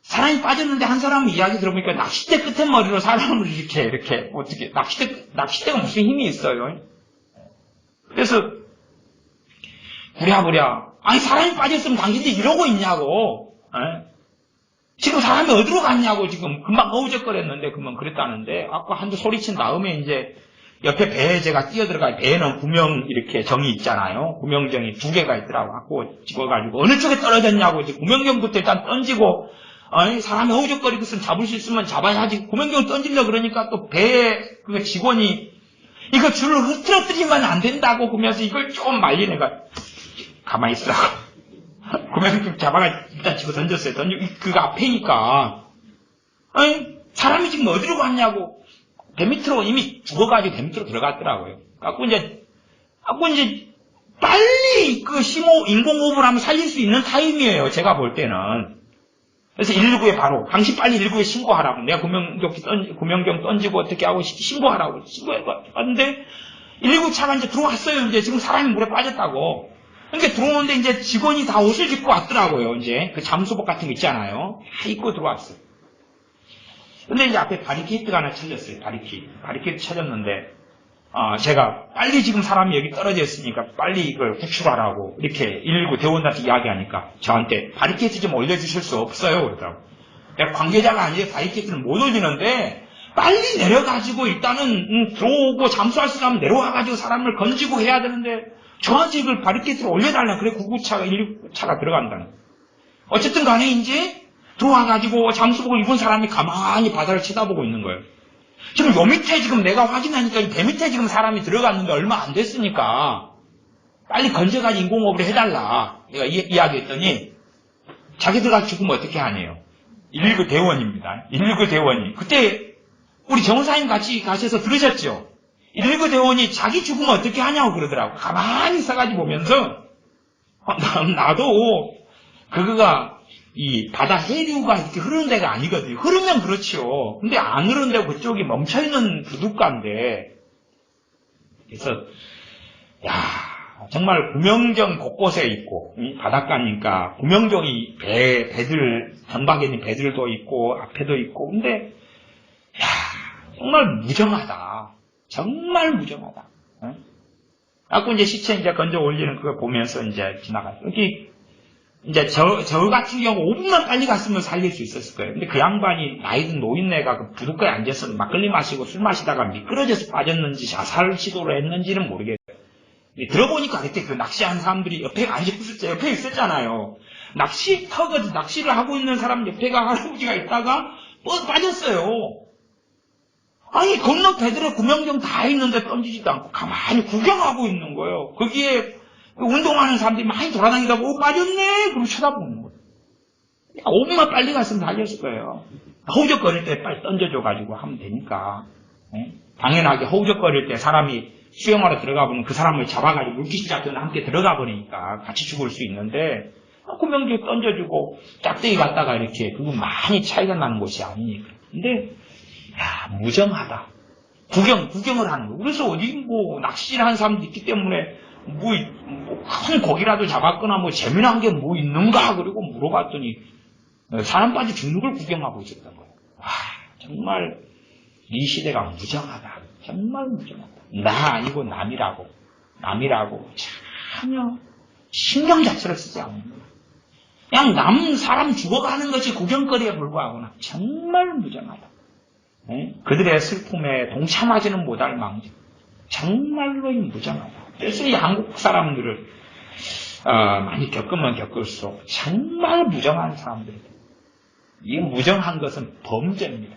사람이 빠졌는데 한 사람은 이야기 들어보니까 낚싯대 끝에 머리로 사람을 이렇게 어떻게 낚싯대가 무슨 힘이 있어요. 그래서 부랴부랴 아니 사람이 빠졌으면 당신들이 이러고 있냐고 지금 사람이 어디로 갔냐고 지금 금방 어우적거렸는데 금방 그랬다는데 아까 한두 소리친 다음에 이제 옆에 배에 제가 뛰어들어가 배에는 구명 이렇게 정이 있잖아요. 구명정이 2개가 있더라고. 갖고 집어가지고 어느 쪽에 떨어졌냐고 이제 구명정부터 일단 던지고 아니 사람이 허우적거리고 있으면 잡을 수 있으면 잡아야지. 구명정을 던지려고 그러니까 또 배에 그 직원이 이거 줄을 흐트러뜨리면 안 된다고 그러면서 이걸 좀 말리네가 가만히 있으라고. 구명정 잡아가 일단 집어 던졌어요. 그거 앞에니까 아니 사람이 지금 어디로 갔냐고. 배 밑으로 이미 죽어가지고 배 밑으로 들어갔더라고요. 갖고 이제 빨리 그 인공호흡을 하면 살릴 수 있는 타임이에요. 제가 볼 때는. 그래서 119에 바로 당신 빨리 119에 신고하라고. 내가 구명경 던지고 어떻게 하고 신고하라고 신고했는데 119 차가 이제 들어왔어요. 이제 지금 사람이 물에 빠졌다고. 그러니까 들어오는데 이제 직원이 다 옷을 입고 왔더라고요. 이제 그 잠수복 같은 거 있잖아요. 다 입고 들어왔어요. 근데 이제 앞에 바리케이트가 하나 찾았어요. 바리케이트 찾았는데 제가 빨리 지금 사람이 여기 떨어져 있으니까 빨리 이걸 구출하라고 이렇게 119 대원한테 이야기하니까 저한테 바리케이트 좀 올려주실 수 없어요 그러더라고. 내가 관계자가 아니라 바리케이트를 못 올리는데 빨리 내려가지고 일단은 들어오고 잠수할 수 있으면 내려와가지고 사람을 건지고 해야 되는데 저한테 이걸 바리케이트를 올려달라. 그래 9구차가 119차가 들어간다는. 어쨌든 간에 이제 들어와가지고 잠수복을 입은 사람이 가만히 바다를 쳐다보고 있는 거예요. 지금 요 밑에 지금 내가 확인하니까 배 밑에 지금 사람이 들어갔는데 얼마 안 됐으니까 빨리 건져가지고 인공호흡을 해달라. 내가 이야기했더니 자기들가 죽으면 어떻게 하네요. 119 대원입니다. 119 대원이. 그때 우리 정사님 같이 가셔서 들으셨죠? 119 대원이 자기 죽으면 어떻게 하냐고 그러더라고. 가만히 서가지고 보면서 나도 그거가 이 바다 해류가 이렇게 흐르는 데가 아니거든요. 흐르면 그렇죠. 근데 안 흐르는 데고 그쪽이 멈춰있는 부둣가인데 그래서 정말 구명정 곳곳에 있고 바닷가니까 구명정이 배들 전방에 있는 배들도 있고 앞에도 있고 근데 정말 무정하다. 정말 무정하다. 갖고 이제 시체 이제 건져 올리는 그거 보면서 이제 지나가요. 여기 이제 저 같은 경우 5분만 빨리 갔으면 살릴 수 있었을 거예요. 근데 그 양반이 나이든 노인네가 그 부둣가에 앉아서 막걸리 마시고 술 마시다가 미끄러져서 빠졌는지 자살 시도를 했는지는 모르겠어요. 들어보니까 그때 그 낚시하는 사람들이 옆에 옆에 있었잖아요. 낚시를 하고 있는 사람 옆에가 할아버지가 있다가 빠졌어요. 아니 건너 배들에 구명정 다 있는데 던지지도 않고 가만히 구경하고 있는 거예요. 거기에 운동하는 사람들이 많이 돌아다니다가 빠졌네 그러고 쳐다보는 거예요. 5분만 빨리 갔으면 달렸을 거예요. 허우적거릴 때 빨리 던져줘가지고 하면 되니까. 당연하게 허우적거릴 때 사람이 수영하러 들어가 보면 그 사람을 잡아가지고 물귀신 작전에 함께 들어가 버리니까 같이 죽을 수 있는데 구명정 던져주고 짝대기 갔다가 이렇게 그거 많이 차이가 나는 것이 아니니까. 근데 무정하다. 구경을 하는 거. 그래서 어디 낚시를 하는 사람도 있기 때문에 큰 고기라도 잡았거나 재미난 게 뭐 있는가 그리고 물어봤더니 사람 빠져 죽는 걸 구경하고 있었던 거예요. 정말 이 시대가 무정하다. 정말 무정하다. 나 아니고 남이라고 전혀 신경 자체를 쓰지 않는 거야. 그냥 남 사람 죽어가는 것이 구경거리에 불과하구나. 정말 무정하다. 네? 그들의 슬픔에 동참하지는 못할 망정. 정말로 무정하다. 그래서 이 한국 사람들을 많이 겪으면 겪을수록 정말 무정한 사람들이다. 이 무정한 것은 범죄입니다.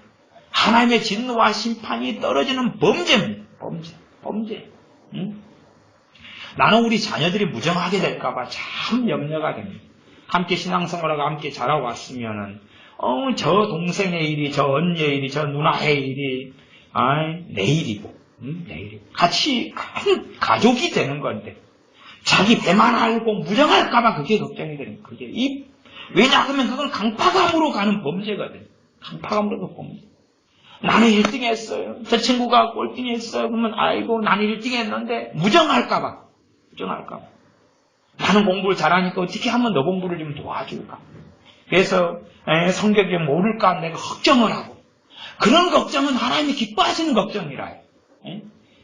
하나님의 진노와 심판이 떨어지는 범죄입니다. 범죄. 응? 나는 우리 자녀들이 무정하게 될까봐 참 염려가 됩니다. 함께 신앙생활하고 함께 자라왔으면은, 저 동생의 일이, 저 언니의 일이, 저 누나의 일이, 내 일이고, 같이 큰 가족이 되는 건데, 자기 배만 알고 무정할까봐 그게 걱정이 되는 거예요. 왜냐하면 그건 강파감으로 가는 범죄거든요. 강파감으로 가는 범죄. 나는 1등 했어요. 저 친구가 꼴등 했어요. 그러면, 아이고, 나는 1등 했는데, 무정할까봐. 나는 공부를 잘하니까 어떻게 하면 너 공부를 좀 도와줄까? 그래서 성격이 모를까 내가 걱정을 하고 그런 걱정은 하나님이 기뻐하시는 걱정이라.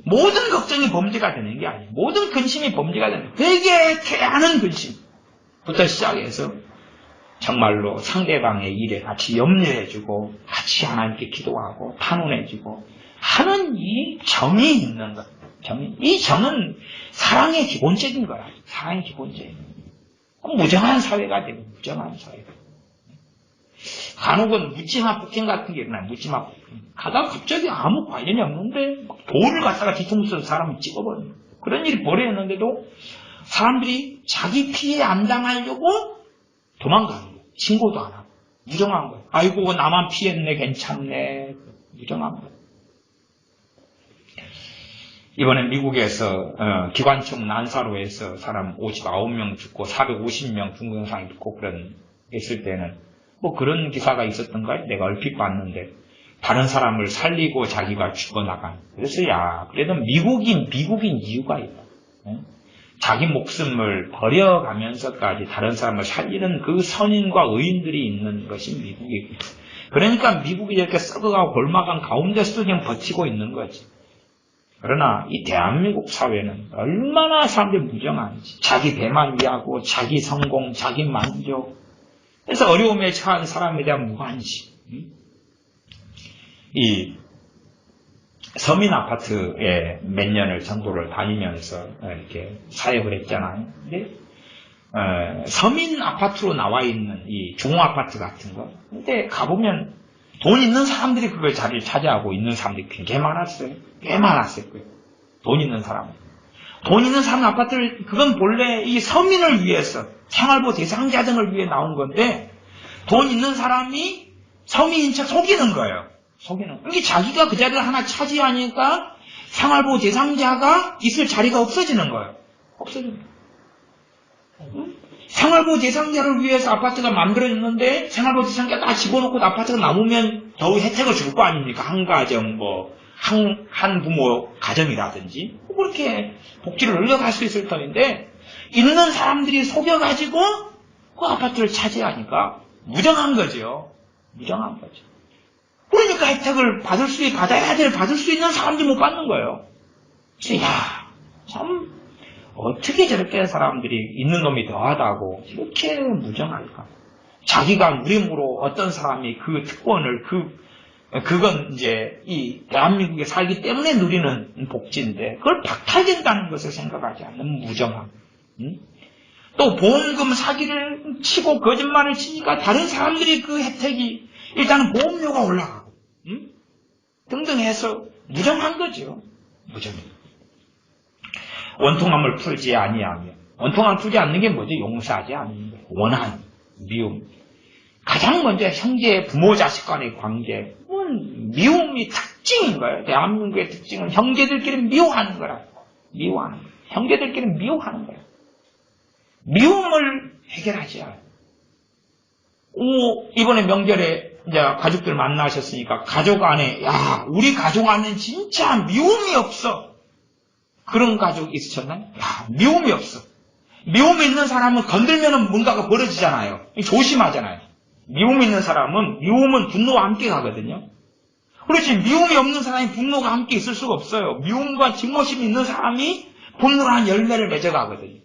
모든 걱정이 범죄가 되는 게 아니에요. 모든 근심이 범죄가 되는 거예요. 되게 태하는 근심부터 시작해서 정말로 상대방의 일에 같이 염려해주고 같이 하나님께 기도하고 탄원해주고 하는 이 정이 있는 것. 이 정은 사랑의 기본적인 거야. 사랑의 기본적인. 무정한 사회가 되고 무정한 사회가. 간혹은 묻지마 폭행 같은 게 일어나요. 묻지마 폭행. 가다가 갑자기 아무 관련이 없는데 막 돌을 갖다가 뒤통수로 사람을 찍어버려요. 그런 일이 벌어졌는데도 사람들이 자기 피해 안 당하려고 도망가는 거예요. 신고도 안 하고. 무정한 거예요. 아이고 나만 피했네 괜찮네. 무정한 거예요. 이번에 미국에서 기관총 난사로 해서 사람 59명 죽고 450명 중증상이 있고 했을 때는 뭐 그런 기사가 있었던가요? 내가 얼핏 봤는데 다른 사람을 살리고 자기가 죽어나간. 그래서 그래도 미국인 이유가 있다. 자기 목숨을 버려가면서까지 다른 사람을 살리는 그 선인과 의인들이 있는 것이 미국이고. 그러니까 미국이 이렇게 썩어가고 골마간 가운데서도 그냥 버티고 있는 거지. 그러나 이 대한민국 사회는 얼마나 사람들이 무정한지 자기 배만 위하고 자기 성공, 자기 만족 그래서 어려움에 처한 사람에 대한 무관심 이 서민 아파트에 몇 년을 전도를 다니면서 이렇게 사역을 했잖아요. 근데 서민 아파트로 나와 있는 이 중앙아파트 같은 거 근데 가보면 돈 있는 사람들이 그걸 자리를 차지하고 있는 사람들이 굉장히 많았어요. 꽤 많았을 거예요. 돈 있는 사람. 돈 있는 사람 아파트를, 그건 본래 이 서민을 위해서, 생활보 대상자 등을 위해 나온 건데, 돈 있는 사람이 서민인 척 속이는 거예요. 이게 자기가 그 자리를 하나 차지하니까 생활보 대상자가 있을 자리가 없어지는 거예요. 없어지는 거예요. 생활보 대상자를 위해서 아파트가 만들어졌는데 생활보 대상자 다 집어넣고 아파트가 남으면 더 혜택을 줄 거 아닙니까? 한 가정 한 부모 가정이라든지 그렇게 복지를 늘려갈 수 있을 터인데 있는 사람들이 속여가지고 그 아파트를 차지하니까 무정한 거죠. 그러니까 혜택을 받을 수 있는 사람들이 못 받는 거예요. 그래서 참 어떻게 저렇게 사람들이 있는 놈이 더하다고 이렇게 무정할까? 자기가 누림으로 어떤 사람이 그 특권을 그건 이제 이 대한민국에 살기 때문에 누리는 복지인데 그걸 박탈된다는 것을 생각하지 않는 무정함. 또 보험금 사기를 치고 거짓말을 치니까 다른 사람들이 그 혜택이 일단은 보험료가 올라가고 등등 해서 무정한 거죠. 무정해. 원통함을 풀지 아니하며 원통함을 풀지 않는 게 뭐죠? 용서하지 않는 거예요. 원한, 미움. 가장 먼저 형제, 부모, 자식 간의 관계. 미움이 특징인 거예요. 대한민국의 특징은 형제들끼리 미워하는 거라. 형제들끼리 미워하는 거예요. 미움을 해결하지 않아요. 이번에 명절에 이제 가족들 만나셨으니까 가족 안에 우리 가족 안에는 진짜 미움이 없어. 그런 가족 있으셨나요? 미움이 없어. 미움이 있는 사람은 건들면은 뭔가가 벌어지잖아요. 조심하잖아요. 미움이 있는 사람은 미움은 분노와 함께 가거든요. 그렇지. 미움이 없는 사람이 분노가 함께 있을 수가 없어요. 미움과 증오심이 있는 사람이 분노라는 열매를 맺어가거든요.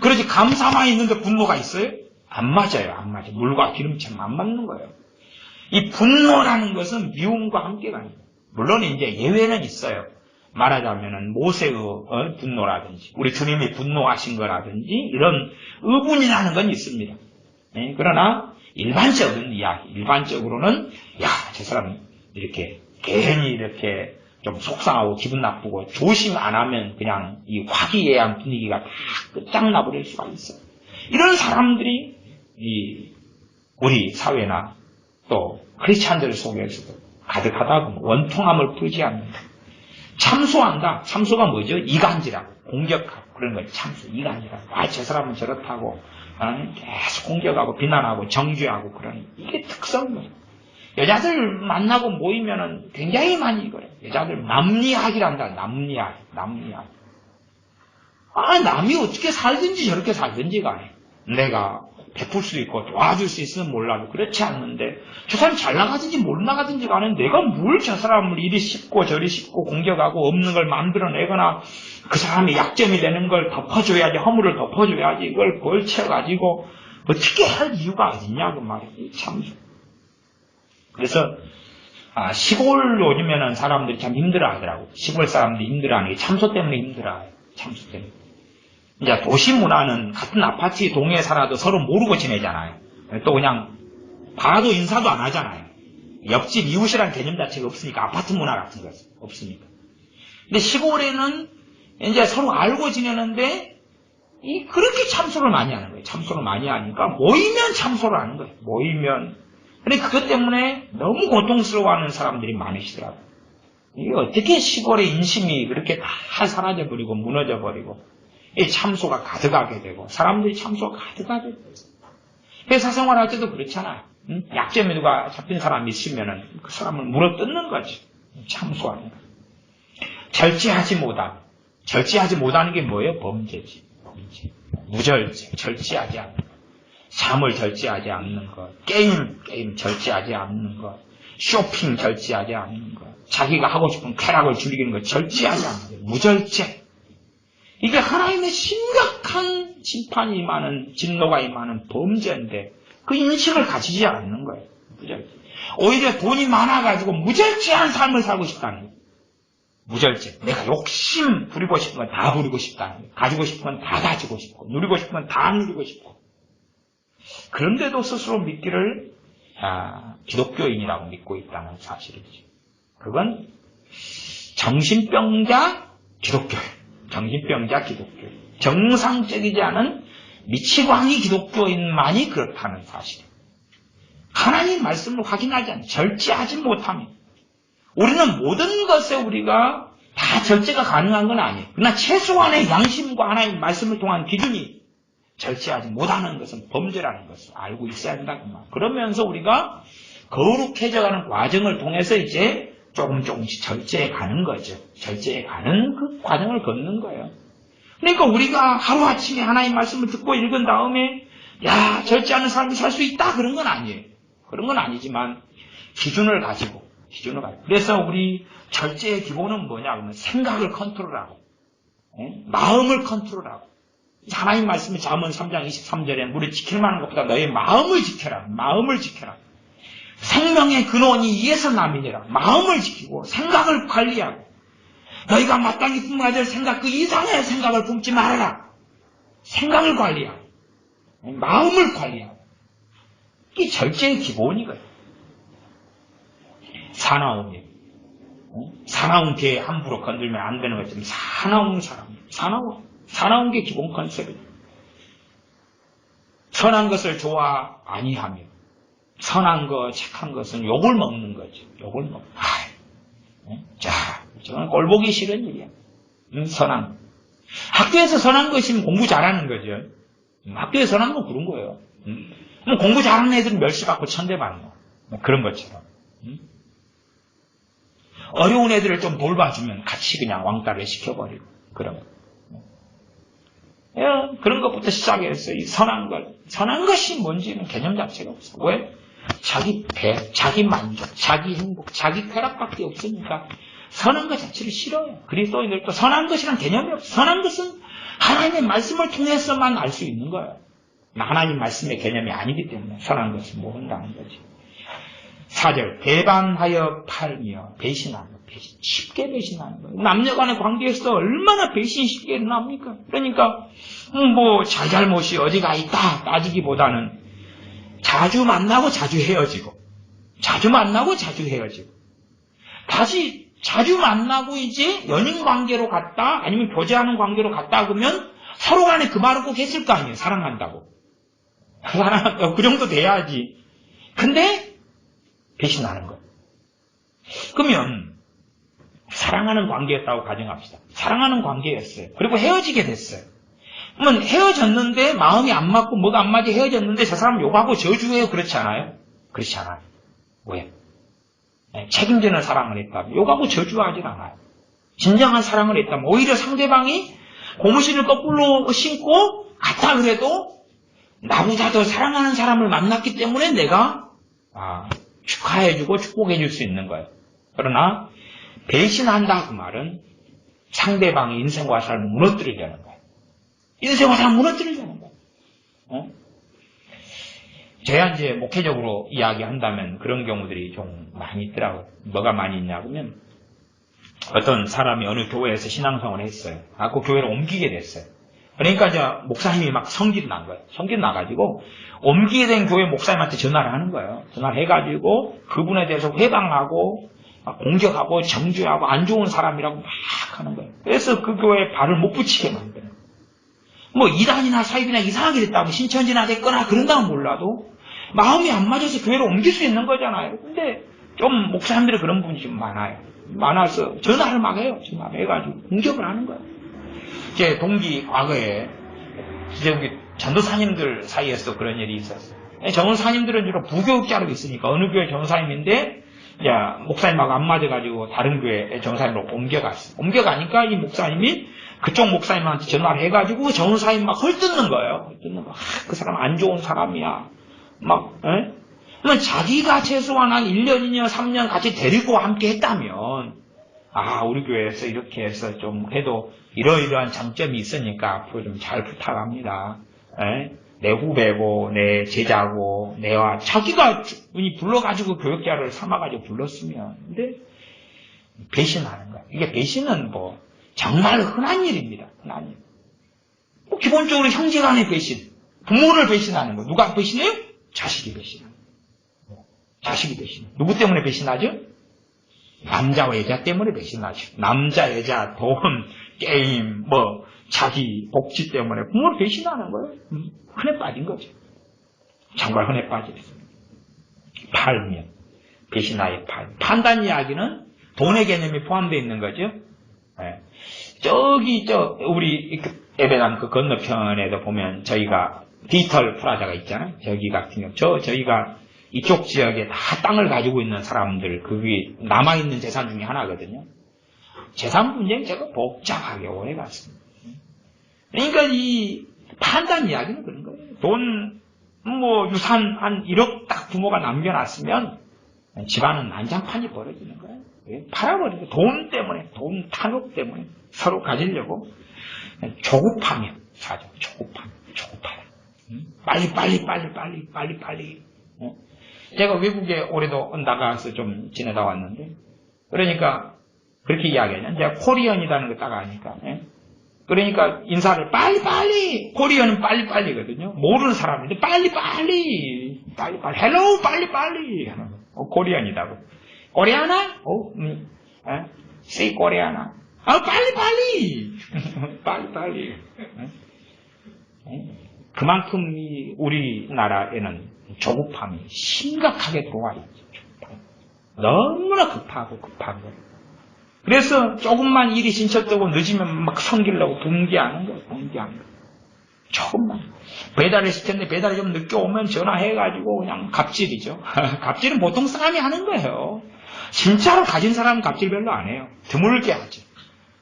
그렇지. 감사만 있는데 분노가 있어요? 안 맞아요. 안 맞아요. 물과 기름처럼 안 맞는 거예요. 이 분노라는 것은 미움과 함께 가는 거예요. 물론 이제 예외는 있어요. 말하자면은 모세의 분노라든지 우리 주님이 분노하신 거라든지 이런 의분이라는 건 있습니다. 네? 그러나 일반적인 이야기, 일반적으로는 저 사람 이렇게 괜히 이렇게 좀 속상하고 기분 나쁘고 조심 안 하면 그냥 이 화기애애한 분위기가 다 끝장나버릴 수가 있어요. 이런 사람들이 우리 사회나 또 크리스찬들 속에서도 가득하다 보면 원통함을 풀지 않는다. 참소한다. 참소가 뭐죠? 이간질하고 공격하고 그런 거예요. 참소, 이간질하고 저 사람은 저렇다고 계속 공격하고 비난하고 정죄하고 그러는 이게 특성이에요. 여자들 만나고 모이면은 굉장히 많이 그래요. 여자들 남리학이란다. 남리학. 남이 어떻게 살든지 저렇게 살든지가 아니에요. 내가 베풀 수 있고 도와줄 수 있으면 몰라도 그렇지 않는데 저 사람이 잘 나가든지 못 나가든지 간에 내가 뭘 저 사람을 이리 씹고 저리 씹고 공격하고 없는 걸 만들어내거나 그 사람이 약점이 되는 걸 덮어줘야지, 허물을 덮어줘야지 이걸 걸쳐가지고 어떻게 할 이유가 어딨냐 그 말이에요. 참. 그래서 시골 요즘에는 사람들이 참 힘들어하더라고요. 시골 사람들이 힘들어하는 게 참소 때문에 힘들어해요. 참소 때문에. 이제 도시 문화는 같은 아파트 동에 살아도 서로 모르고 지내잖아요. 또 그냥 봐도 인사도 안 하잖아요. 옆집 이웃이라는 개념 자체가 없으니까 아파트 문화 같은 거 없으니까. 근데 시골에는 이제 서로 알고 지내는데 그렇게 참소를 많이 하는 거예요. 참소를 많이 하니까 모이면 참소를 하는 거예요. 모이면. 근데 그것 때문에 너무 고통스러워하는 사람들이 많으시더라고요. 이게 어떻게 시골의 인심이 그렇게 다 사라져버리고 무너져버리고 이 참소가 가득하게 되고 사람들이 참소가 가득하게 되고 회사 생활할 때도 그렇잖아요. 약점에 누가 잡힌 사람이 있으면은 그 사람을 물어뜯는 거지. 참소하는 거. 절제하지 못하는 게 뭐예요? 범죄지. 무절제, 절제하지 않는 거. 잠을 절제하지 않는 것, 게임 절제하지 않는 것, 쇼핑 절제하지 않는 것, 자기가 하고 싶은 쾌락을 즐기는 것 절제하지 않는 것, 무절제. 이게 하나님의 심각한 심판이 임하는, 진노가 임하는 범죄인데 그 인식을 가지지 않는 거예요. 무절제. 오히려 돈이 많아가지고 무절제한 삶을 살고 싶다는 거예요. 무절제. 내가 욕심 부리고 싶은 건 다 부리고 싶다는 거예요. 가지고 싶은 건 다 가지고 싶고 누리고 싶은 건 다 누리고 싶고 그런데도 스스로 믿기를 기독교인이라고 믿고 있다는 사실이죠. 그건 정신병자 기독교인. 정상적이지 않은 미치광이 기독교인만이 그렇다는 사실이에요. 하나님 말씀을 확인하지 않는 절제하지 못하면 우리는 모든 것에 우리가 다 절제가 가능한 건 아니에요. 그러나 최소한의 양심과 하나님 말씀을 통한 기준이 절제하지 못하는 것은 범죄라는 것을 알고 있어야 한다. 그러면서 우리가 거룩해져가는 과정을 통해서 이제 조금씩 절제해 가는 거죠. 절제해 가는 그 과정을 걷는 거예요. 그러니까 우리가 하루아침에 하나님 말씀을 듣고 읽은 다음에 절제하는 삶을 살 수 있다 그런 건 아니에요. 그런 건 아니지만 기준을 가지고 그래서 우리 절제의 기본은 뭐냐 그러면 생각을 컨트롤하고 마음을 컨트롤하고 하나님 말씀이 잠언 3장 23절에 우리 지킬 만한 것보다 너의 마음을 지켜라. 생명의 근원이 이에서 남이니라. 마음을 지키고 생각을 관리하고 너희가 마땅히 품어야 될 생각 그 이상의 생각을 품지 말아라. 생각을 관리하고 마음을 관리하고 이게 절제의 기본이거든요. 사나운 개 함부로 건들면 안 되는 것처럼 사나운 사람 사나운 게 기본 컨셉이에요. 선한 것을 좋아 아니하며 선한 것, 착한 것은 욕을 먹는 거죠. 저건 꼴보기 싫은 일이야. 선한. 학교에서 선한 것이면 공부 잘하는 거죠. 학교에서 선한 건 그런 거예요. 공부 잘하는 애들은 멸시받고 천대받는 거. 그런 것처럼. 어려운 애들을 좀 돌봐주면 같이 그냥 왕따를 시켜버리고 그런 거. 그런 것부터 시작해서 이 선한 것이 뭔지는 개념 자체가 없어. 왜? 자기 배, 자기 만족, 자기 행복, 자기 쾌락밖에 없으니까 선한 것 자체를 싫어요. 그리스도인들도 선한 것이란 개념이 없어요. 선한 것은 하나님의 말씀을 통해서만 알 수 있는 거예요. 하나님 말씀의 개념이 아니기 때문에 선한 것을 모른다는 거지. 4절, 배반하여 팔며 배신하는 거. 쉽게 배신하는 거예요. 남녀간의 관계에서 얼마나 배신이 쉽게 일어납니까? 그러니까 잘잘못이 어디가 있다 따지기보다는 자주 만나고 자주 헤어지고 자주 만나고 자주 헤어지고 다시 자주 만나고 이제 연인 관계로 갔다 아니면 교제하는 관계로 갔다 그러면 서로 간에 그 말을 꼭 했을 거 아니에요. 사랑한다고. 그 정도 돼야지. 근데 배신하는 거. 그러면 사랑하는 관계였다고 가정합시다. 사랑하는 관계였어요. 그리고 헤어지게 됐어요. 그러면 헤어졌는데 마음이 안 맞고 뭐가 안 맞아 헤어졌는데 저 사람 욕하고 저주해요. 그렇지 않아요? 그렇지 않아요. 왜? 책임지는 사랑을 했다면 욕하고 저주하지 않아요. 진정한 사랑을 했다면 오히려 상대방이 고무신을 거꾸로 신고 갔다 그래도 나보다 더 사랑하는 사람을 만났기 때문에 내가 축하해주고 축복해줄 수 있는 거예요. 그러나 배신한다 그 말은 상대방의 인생과 삶을 무너뜨리려는 거예요. 인생과 삶을 무너뜨리려는 거예요. 제가 이제 목회적으로 이야기한다면 그런 경우들이 좀 많이 있더라고요. 뭐가 많이 있냐면 어떤 사람이 어느 교회에서 신앙생활을 했어요. 그 교회를 옮기게 됐어요. 그러니까 이제 목사님이 막 성질이 난 거예요. 성질 나가지고 옮기게 된 교회 목사님한테 전화를 하는 거예요. 전화를 해가지고 그분에 대해서 회방하고 공격하고 정죄하고 안 좋은 사람이라고 막 하는 거예요. 그래서 그 교회에 발을 못 붙이게 만드는 거예요. 이단이나 사입이나 이상하게 됐다고 신천지나 됐거나 그런다면 몰라도 마음이 안 맞아서 교회를 옮길 수 있는 거잖아요. 근데 좀 목사님들이 그런 분이 좀 많아요. 많아서 전화를 막 해요. 전화를 해가지고 공격을 하는 거예요. 제 동기 과거에 우리 전도사님들 사이에서 그런 일이 있었어요. 전도사님들은 주로 부교육자로 있으니까 어느 교회 전도사님인데 목사님하고 안 맞아가지고 다른 교회 전도사님으로 옮겨갔어요. 옮겨가니까 이 목사님이 그쪽 목사님한테 전화를 해가지고 전도사님 막 헐뜯는 거예요. 헐뜯는 거. 그 사람 안 좋은 사람이야. 그러면 자기가 최소한 한 1년, 2년, 3년 같이 데리고 함께 했다면 우리 교회에서 이렇게 해서 좀 해도 이러이러한 장점이 있으니까 앞으로 좀 잘 부탁합니다. 내 후배고 내 제자고 내와 자기가 불러가지고 교육자를 삼아가지고 불렀으면 근데 배신하는 거야. 이게 배신은 정말 흔한 일입니다. 흔한 일. 기본적으로 형제간의 배신, 부모를 배신하는 거. 누가 배신해요? 자식이 배신해요. 자식이 배신해요. 누구 때문에 배신하죠? 남자와 여자 때문에 배신하죠. 남자, 여자, 돈, 게임, 자기 복지 때문에 부모를 배신하는 거예요. 흔해 빠진 거죠. 정말 흔해 빠졌어요. 팔면, 배신하여 팔. 판단 이야기는 돈의 개념이 포함되어 있는 거죠. 우리 에베단 그 건너편에도 보면 저희가 디지털 프라자가 있잖아요. 저기 같은 경우, 저희가 이쪽 지역에 다 땅을 가지고 있는 사람들, 그게 남아있는 재산 중에 하나거든요. 재산 분쟁이 제가 복잡하게 오래 갔습니다. 그러니까 이 판단 이야기는 그런 거예요. 돈, 유산 한 1억 딱 부모가 남겨놨으면 집안은 난장판이 벌어지는 거예요. 팔아버리고 돈 때문에, 돈 탐욕 때문에 서로 가지려고 조급하며 사죠. 조급하다. 빨리. 제가 외국에 올해도 나가서 좀 지내다 왔는데, 그러니까 그렇게 이야기하냐. 제가 코리언이라는 거 딱 아니까. 그러니까 인사를 빨리. 코리언은 빨리거든요. 모르는 사람인데 빨리. 헬로우 빨리. 코리언이라고. 코리아나? say 코리아나. 빨리. 그만큼 우리나라에는 조급함이 심각하게 들어와 있죠. 너무나 급하고. 그래서 조금만 일이 진척되고 늦으면 막 성기려고 분개하는 거예요. 조금만. 배달했을 텐데 배달이 좀 늦게 오면 전화해가지고 그냥 갑질이죠. 갑질은 보통 사람이 하는 거예요. 진짜로 가진 사람은 갑질 별로 안 해요. 드물게 하죠.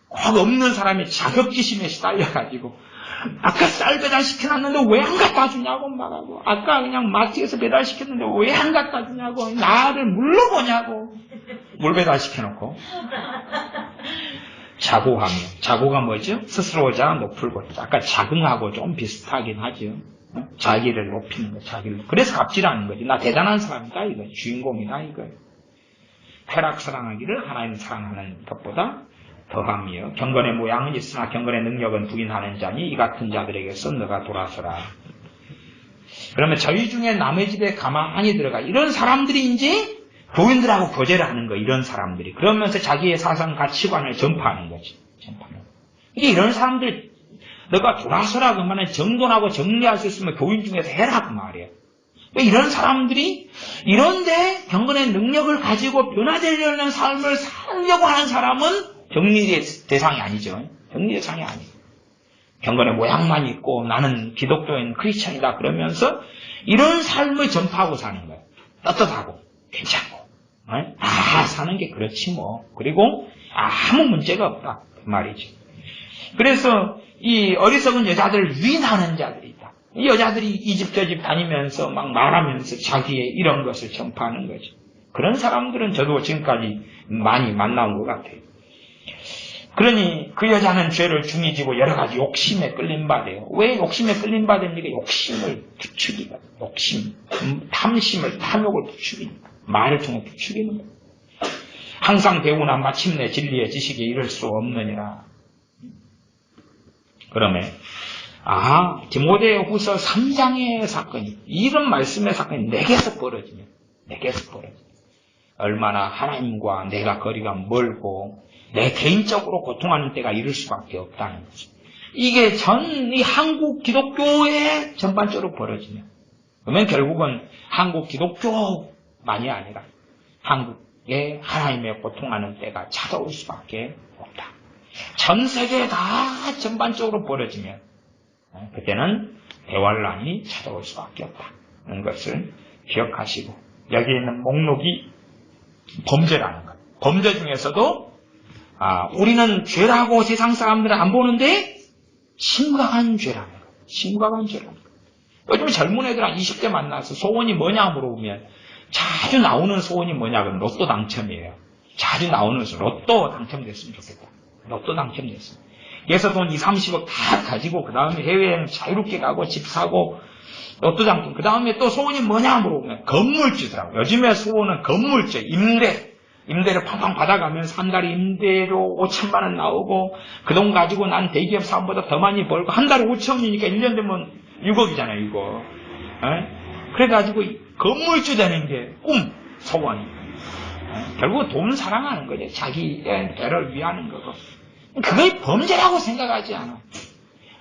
꼭 없는 사람이 자격지심에 시달려가지고 아까 쌀 배달시켜놨는데 왜 안 갖다 주냐고 막 하고, 아까 그냥 마트에서 배달시켰는데 왜 안 갖다 주냐고, 나를 물러보냐고, 물 배달시켜놓고. 자고하며, 자고가 뭐죠? 스스로자 높을 것. 아까 자긍하고 좀 비슷하긴 하죠. 자기를 높이는 거, 자기를. 그래서 갑질하는 거지. 나 대단한 사람이다, 이거. 주인공이다, 이거. 쾌락 사랑하기를 하나님 사랑하는 것보다 더하며, 경건의 모양은 있으나 경건의 능력은 부인하는 자니 이 같은 자들에게서 너가 돌아서라. 그러면 저희 중에 남의 집에 가만히 들어가. 이런 사람들이 이제 교인들하고 교제를 하는 거, 이런 사람들이. 그러면서 자기의 사상 가치관을 전파하는 거지. 전파하는 거. 이런 사람들, 너가 돌아서라, 그 말은 정돈하고 정리할 수 있으면 교인 중에서 해라, 그 말이에요. 이런 사람들이, 이런데 경건의 능력을 가지고 변화되려는 삶을 살려고 하는 사람은 격리 대상이 아니죠. 격리 대상이 아니에요. 경건의 모양만 있고 나는 기독교인 크리스천이다 그러면서 이런 삶을 전파하고 사는 거예요. 떳떳하고 괜찮고 사는 게 그렇지 뭐. 그리고 아무 문제가 없다 그 말이죠. 그래서 이 어리석은 여자들을 유인하는 자들이 있다. 이 여자들이 이 집 저 집 다니면서 막 말하면서 자기의 이런 것을 전파하는 거죠. 그런 사람들은 저도 지금까지 많이 만나온 것 같아요. 그러니 그 여자는 죄를 중히 지고 여러 가지 욕심에 끌림받아요. 왜 욕심에 끌림받으니까 욕심을 부추기고, 욕심, 탐심을, 탐욕을 부추기니까. 말을 통해 부추기는 거예요. 항상 배우나 마침내 진리의 지식에 이를 수 없느니라. 그러면 디모데후서 3장의 사건이, 이런 말씀의 사건이 내게서 벌어지면, 얼마나 하나님과 내가 거리가 멀고 내 개인적으로 고통하는 때가 이를 수밖에 없다는 거죠. 이게 이 한국 기독교에 전반적으로 벌어지면, 그러면 결국은 한국 기독교만이 아니라 한국에 하나님의 고통하는 때가 찾아올 수밖에 없다. 전 세계에 다 전반적으로 벌어지면 그때는 대환란이 찾아올 수밖에 없다는 것을 기억하시고, 여기 있는 목록이 범죄라는 것. 범죄 중에서도 우리는 죄라고 세상 사람들은 안 보는데 심각한 죄라는 것. 심각한 죄라는 것. 요즘 젊은 애들 한 20대 만나서 소원이 뭐냐 물어보면 자주 나오는 소원이 뭐냐 그러면 로또 당첨이에요. 자주 나오는 로또 당첨됐으면 좋겠다. 로또 당첨됐으면. 그래서 돈 2, 30억 다 가지고 그 다음에 해외여행 자유롭게 가고 집 사고 로또 당첨. 그 다음에 또 소원이 뭐냐 물어보면 건물주더라고요. 요즘에 소원은 건물주, 임대를 팡팡 받아가면서 한 달에 임대료 5천만 원 나오고 그 돈 가지고 난 대기업 사업보다 더 많이 벌고 한 달에 5천이니까 1년 되면 6억이잖아요, 이거. 그래가지고 건물주 되는 게 소원이. 결국 돈 사랑하는 거죠. 자기의 배를 위하는 거고. 그게 범죄라고 생각하지 않아.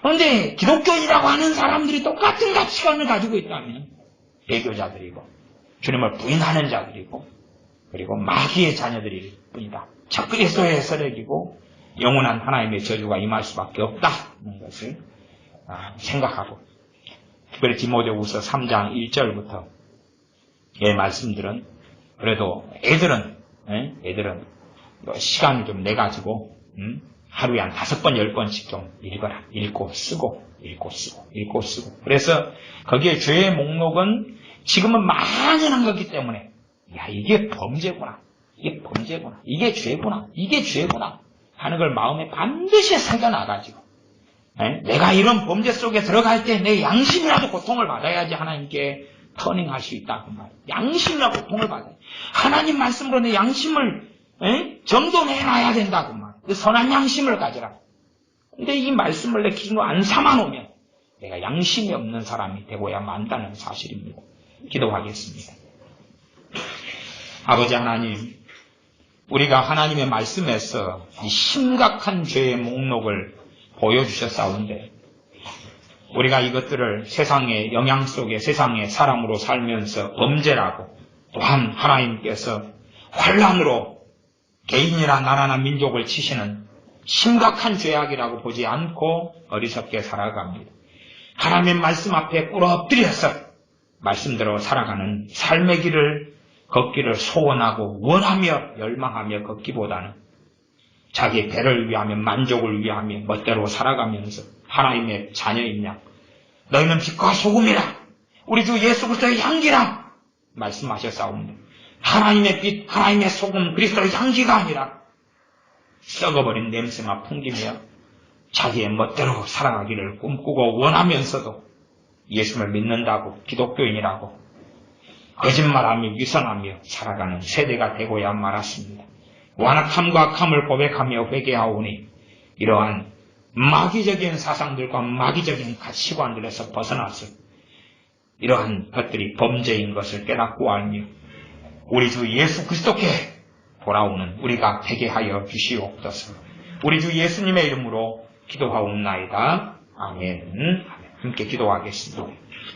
그런데 기독교인이라고 하는 사람들이 똑같은 가치관을 가지고 있다면 배교자들이고 주님을 부인하는 자들이고 그리고 마귀의 자녀들일 뿐이다. 저 그리스도의 세력이고 영원한 하나님의 저주가 임할 수밖에 없다는 것을 생각하고, 특별히 디모데후서 3장 1절부터 의 말씀들은 그래도 애들은 시간을 좀 내가지고 하루에 한 5번 10번씩 좀 읽어라. 읽고 쓰고. 그래서 거기에 죄의 목록은 지금은 만연한 거기 때문에 이게 범죄구나. 이게 죄구나 하는 걸 마음에 반드시 새겨놔가지고 내가 이런 범죄 속에 들어갈 때 내 양심이라도 고통을 받아야지 하나님께 터닝할 수 있다. 그 말이에요. 양심이라도 고통을 받아야 하나님 말씀으로 내 양심을 정돈해놔야 된다. 그 말이에요. 선한 양심을 가져라. 근데 이 말씀을 내 기준으로 안 삼아놓으면 내가 양심이 없는 사람이 되고야 만다는 사실입니다. 기도하겠습니다. 아버지 하나님, 우리가 하나님의 말씀에서 이 심각한 죄의 목록을 보여주셨사온데 우리가 이것들을 세상의 영향 속에 세상의 사람으로 살면서 범죄라고, 또한 하나님께서 환란으로 개인이나 나라나 민족을 치시는 심각한 죄악이라고 보지 않고 어리석게 살아갑니다. 하나님의 말씀 앞에 꿇어엎드려서 말씀대로 살아가는 삶의 길을 걷기를 소원하고 원하며 열망하며 걷기보다는 자기의 배를 위하며 만족을 위하며 멋대로 살아가면서 하나님의 자녀인 양. 너희는 빛과 소금이라. 우리 주 예수 그리스도의 향기라. 말씀하셨사옵니다. 하나님의 빛, 하나님의 소금, 그리스도의 향기가 아니라 썩어버린 냄새가 풍기며 자기의 멋대로 살아가기를 꿈꾸고 원하면서도 예수를 믿는다고 기독교인이라고 거짓말하며 위선하며 살아가는 세대가 되고야 말았습니다. 완악함과 악함을 고백하며 회개하오니 이러한 마귀적인 사상들과 마귀적인 가치관들에서 벗어나서 이러한 것들이 범죄인 것을 깨닫고 알며 우리 주 예수 그리스도께 돌아오는 우리가 되게 하여 주시옵소서. 우리 주 예수님의 이름으로 기도하옵나이다. 아멘. 함께 기도하겠습니다.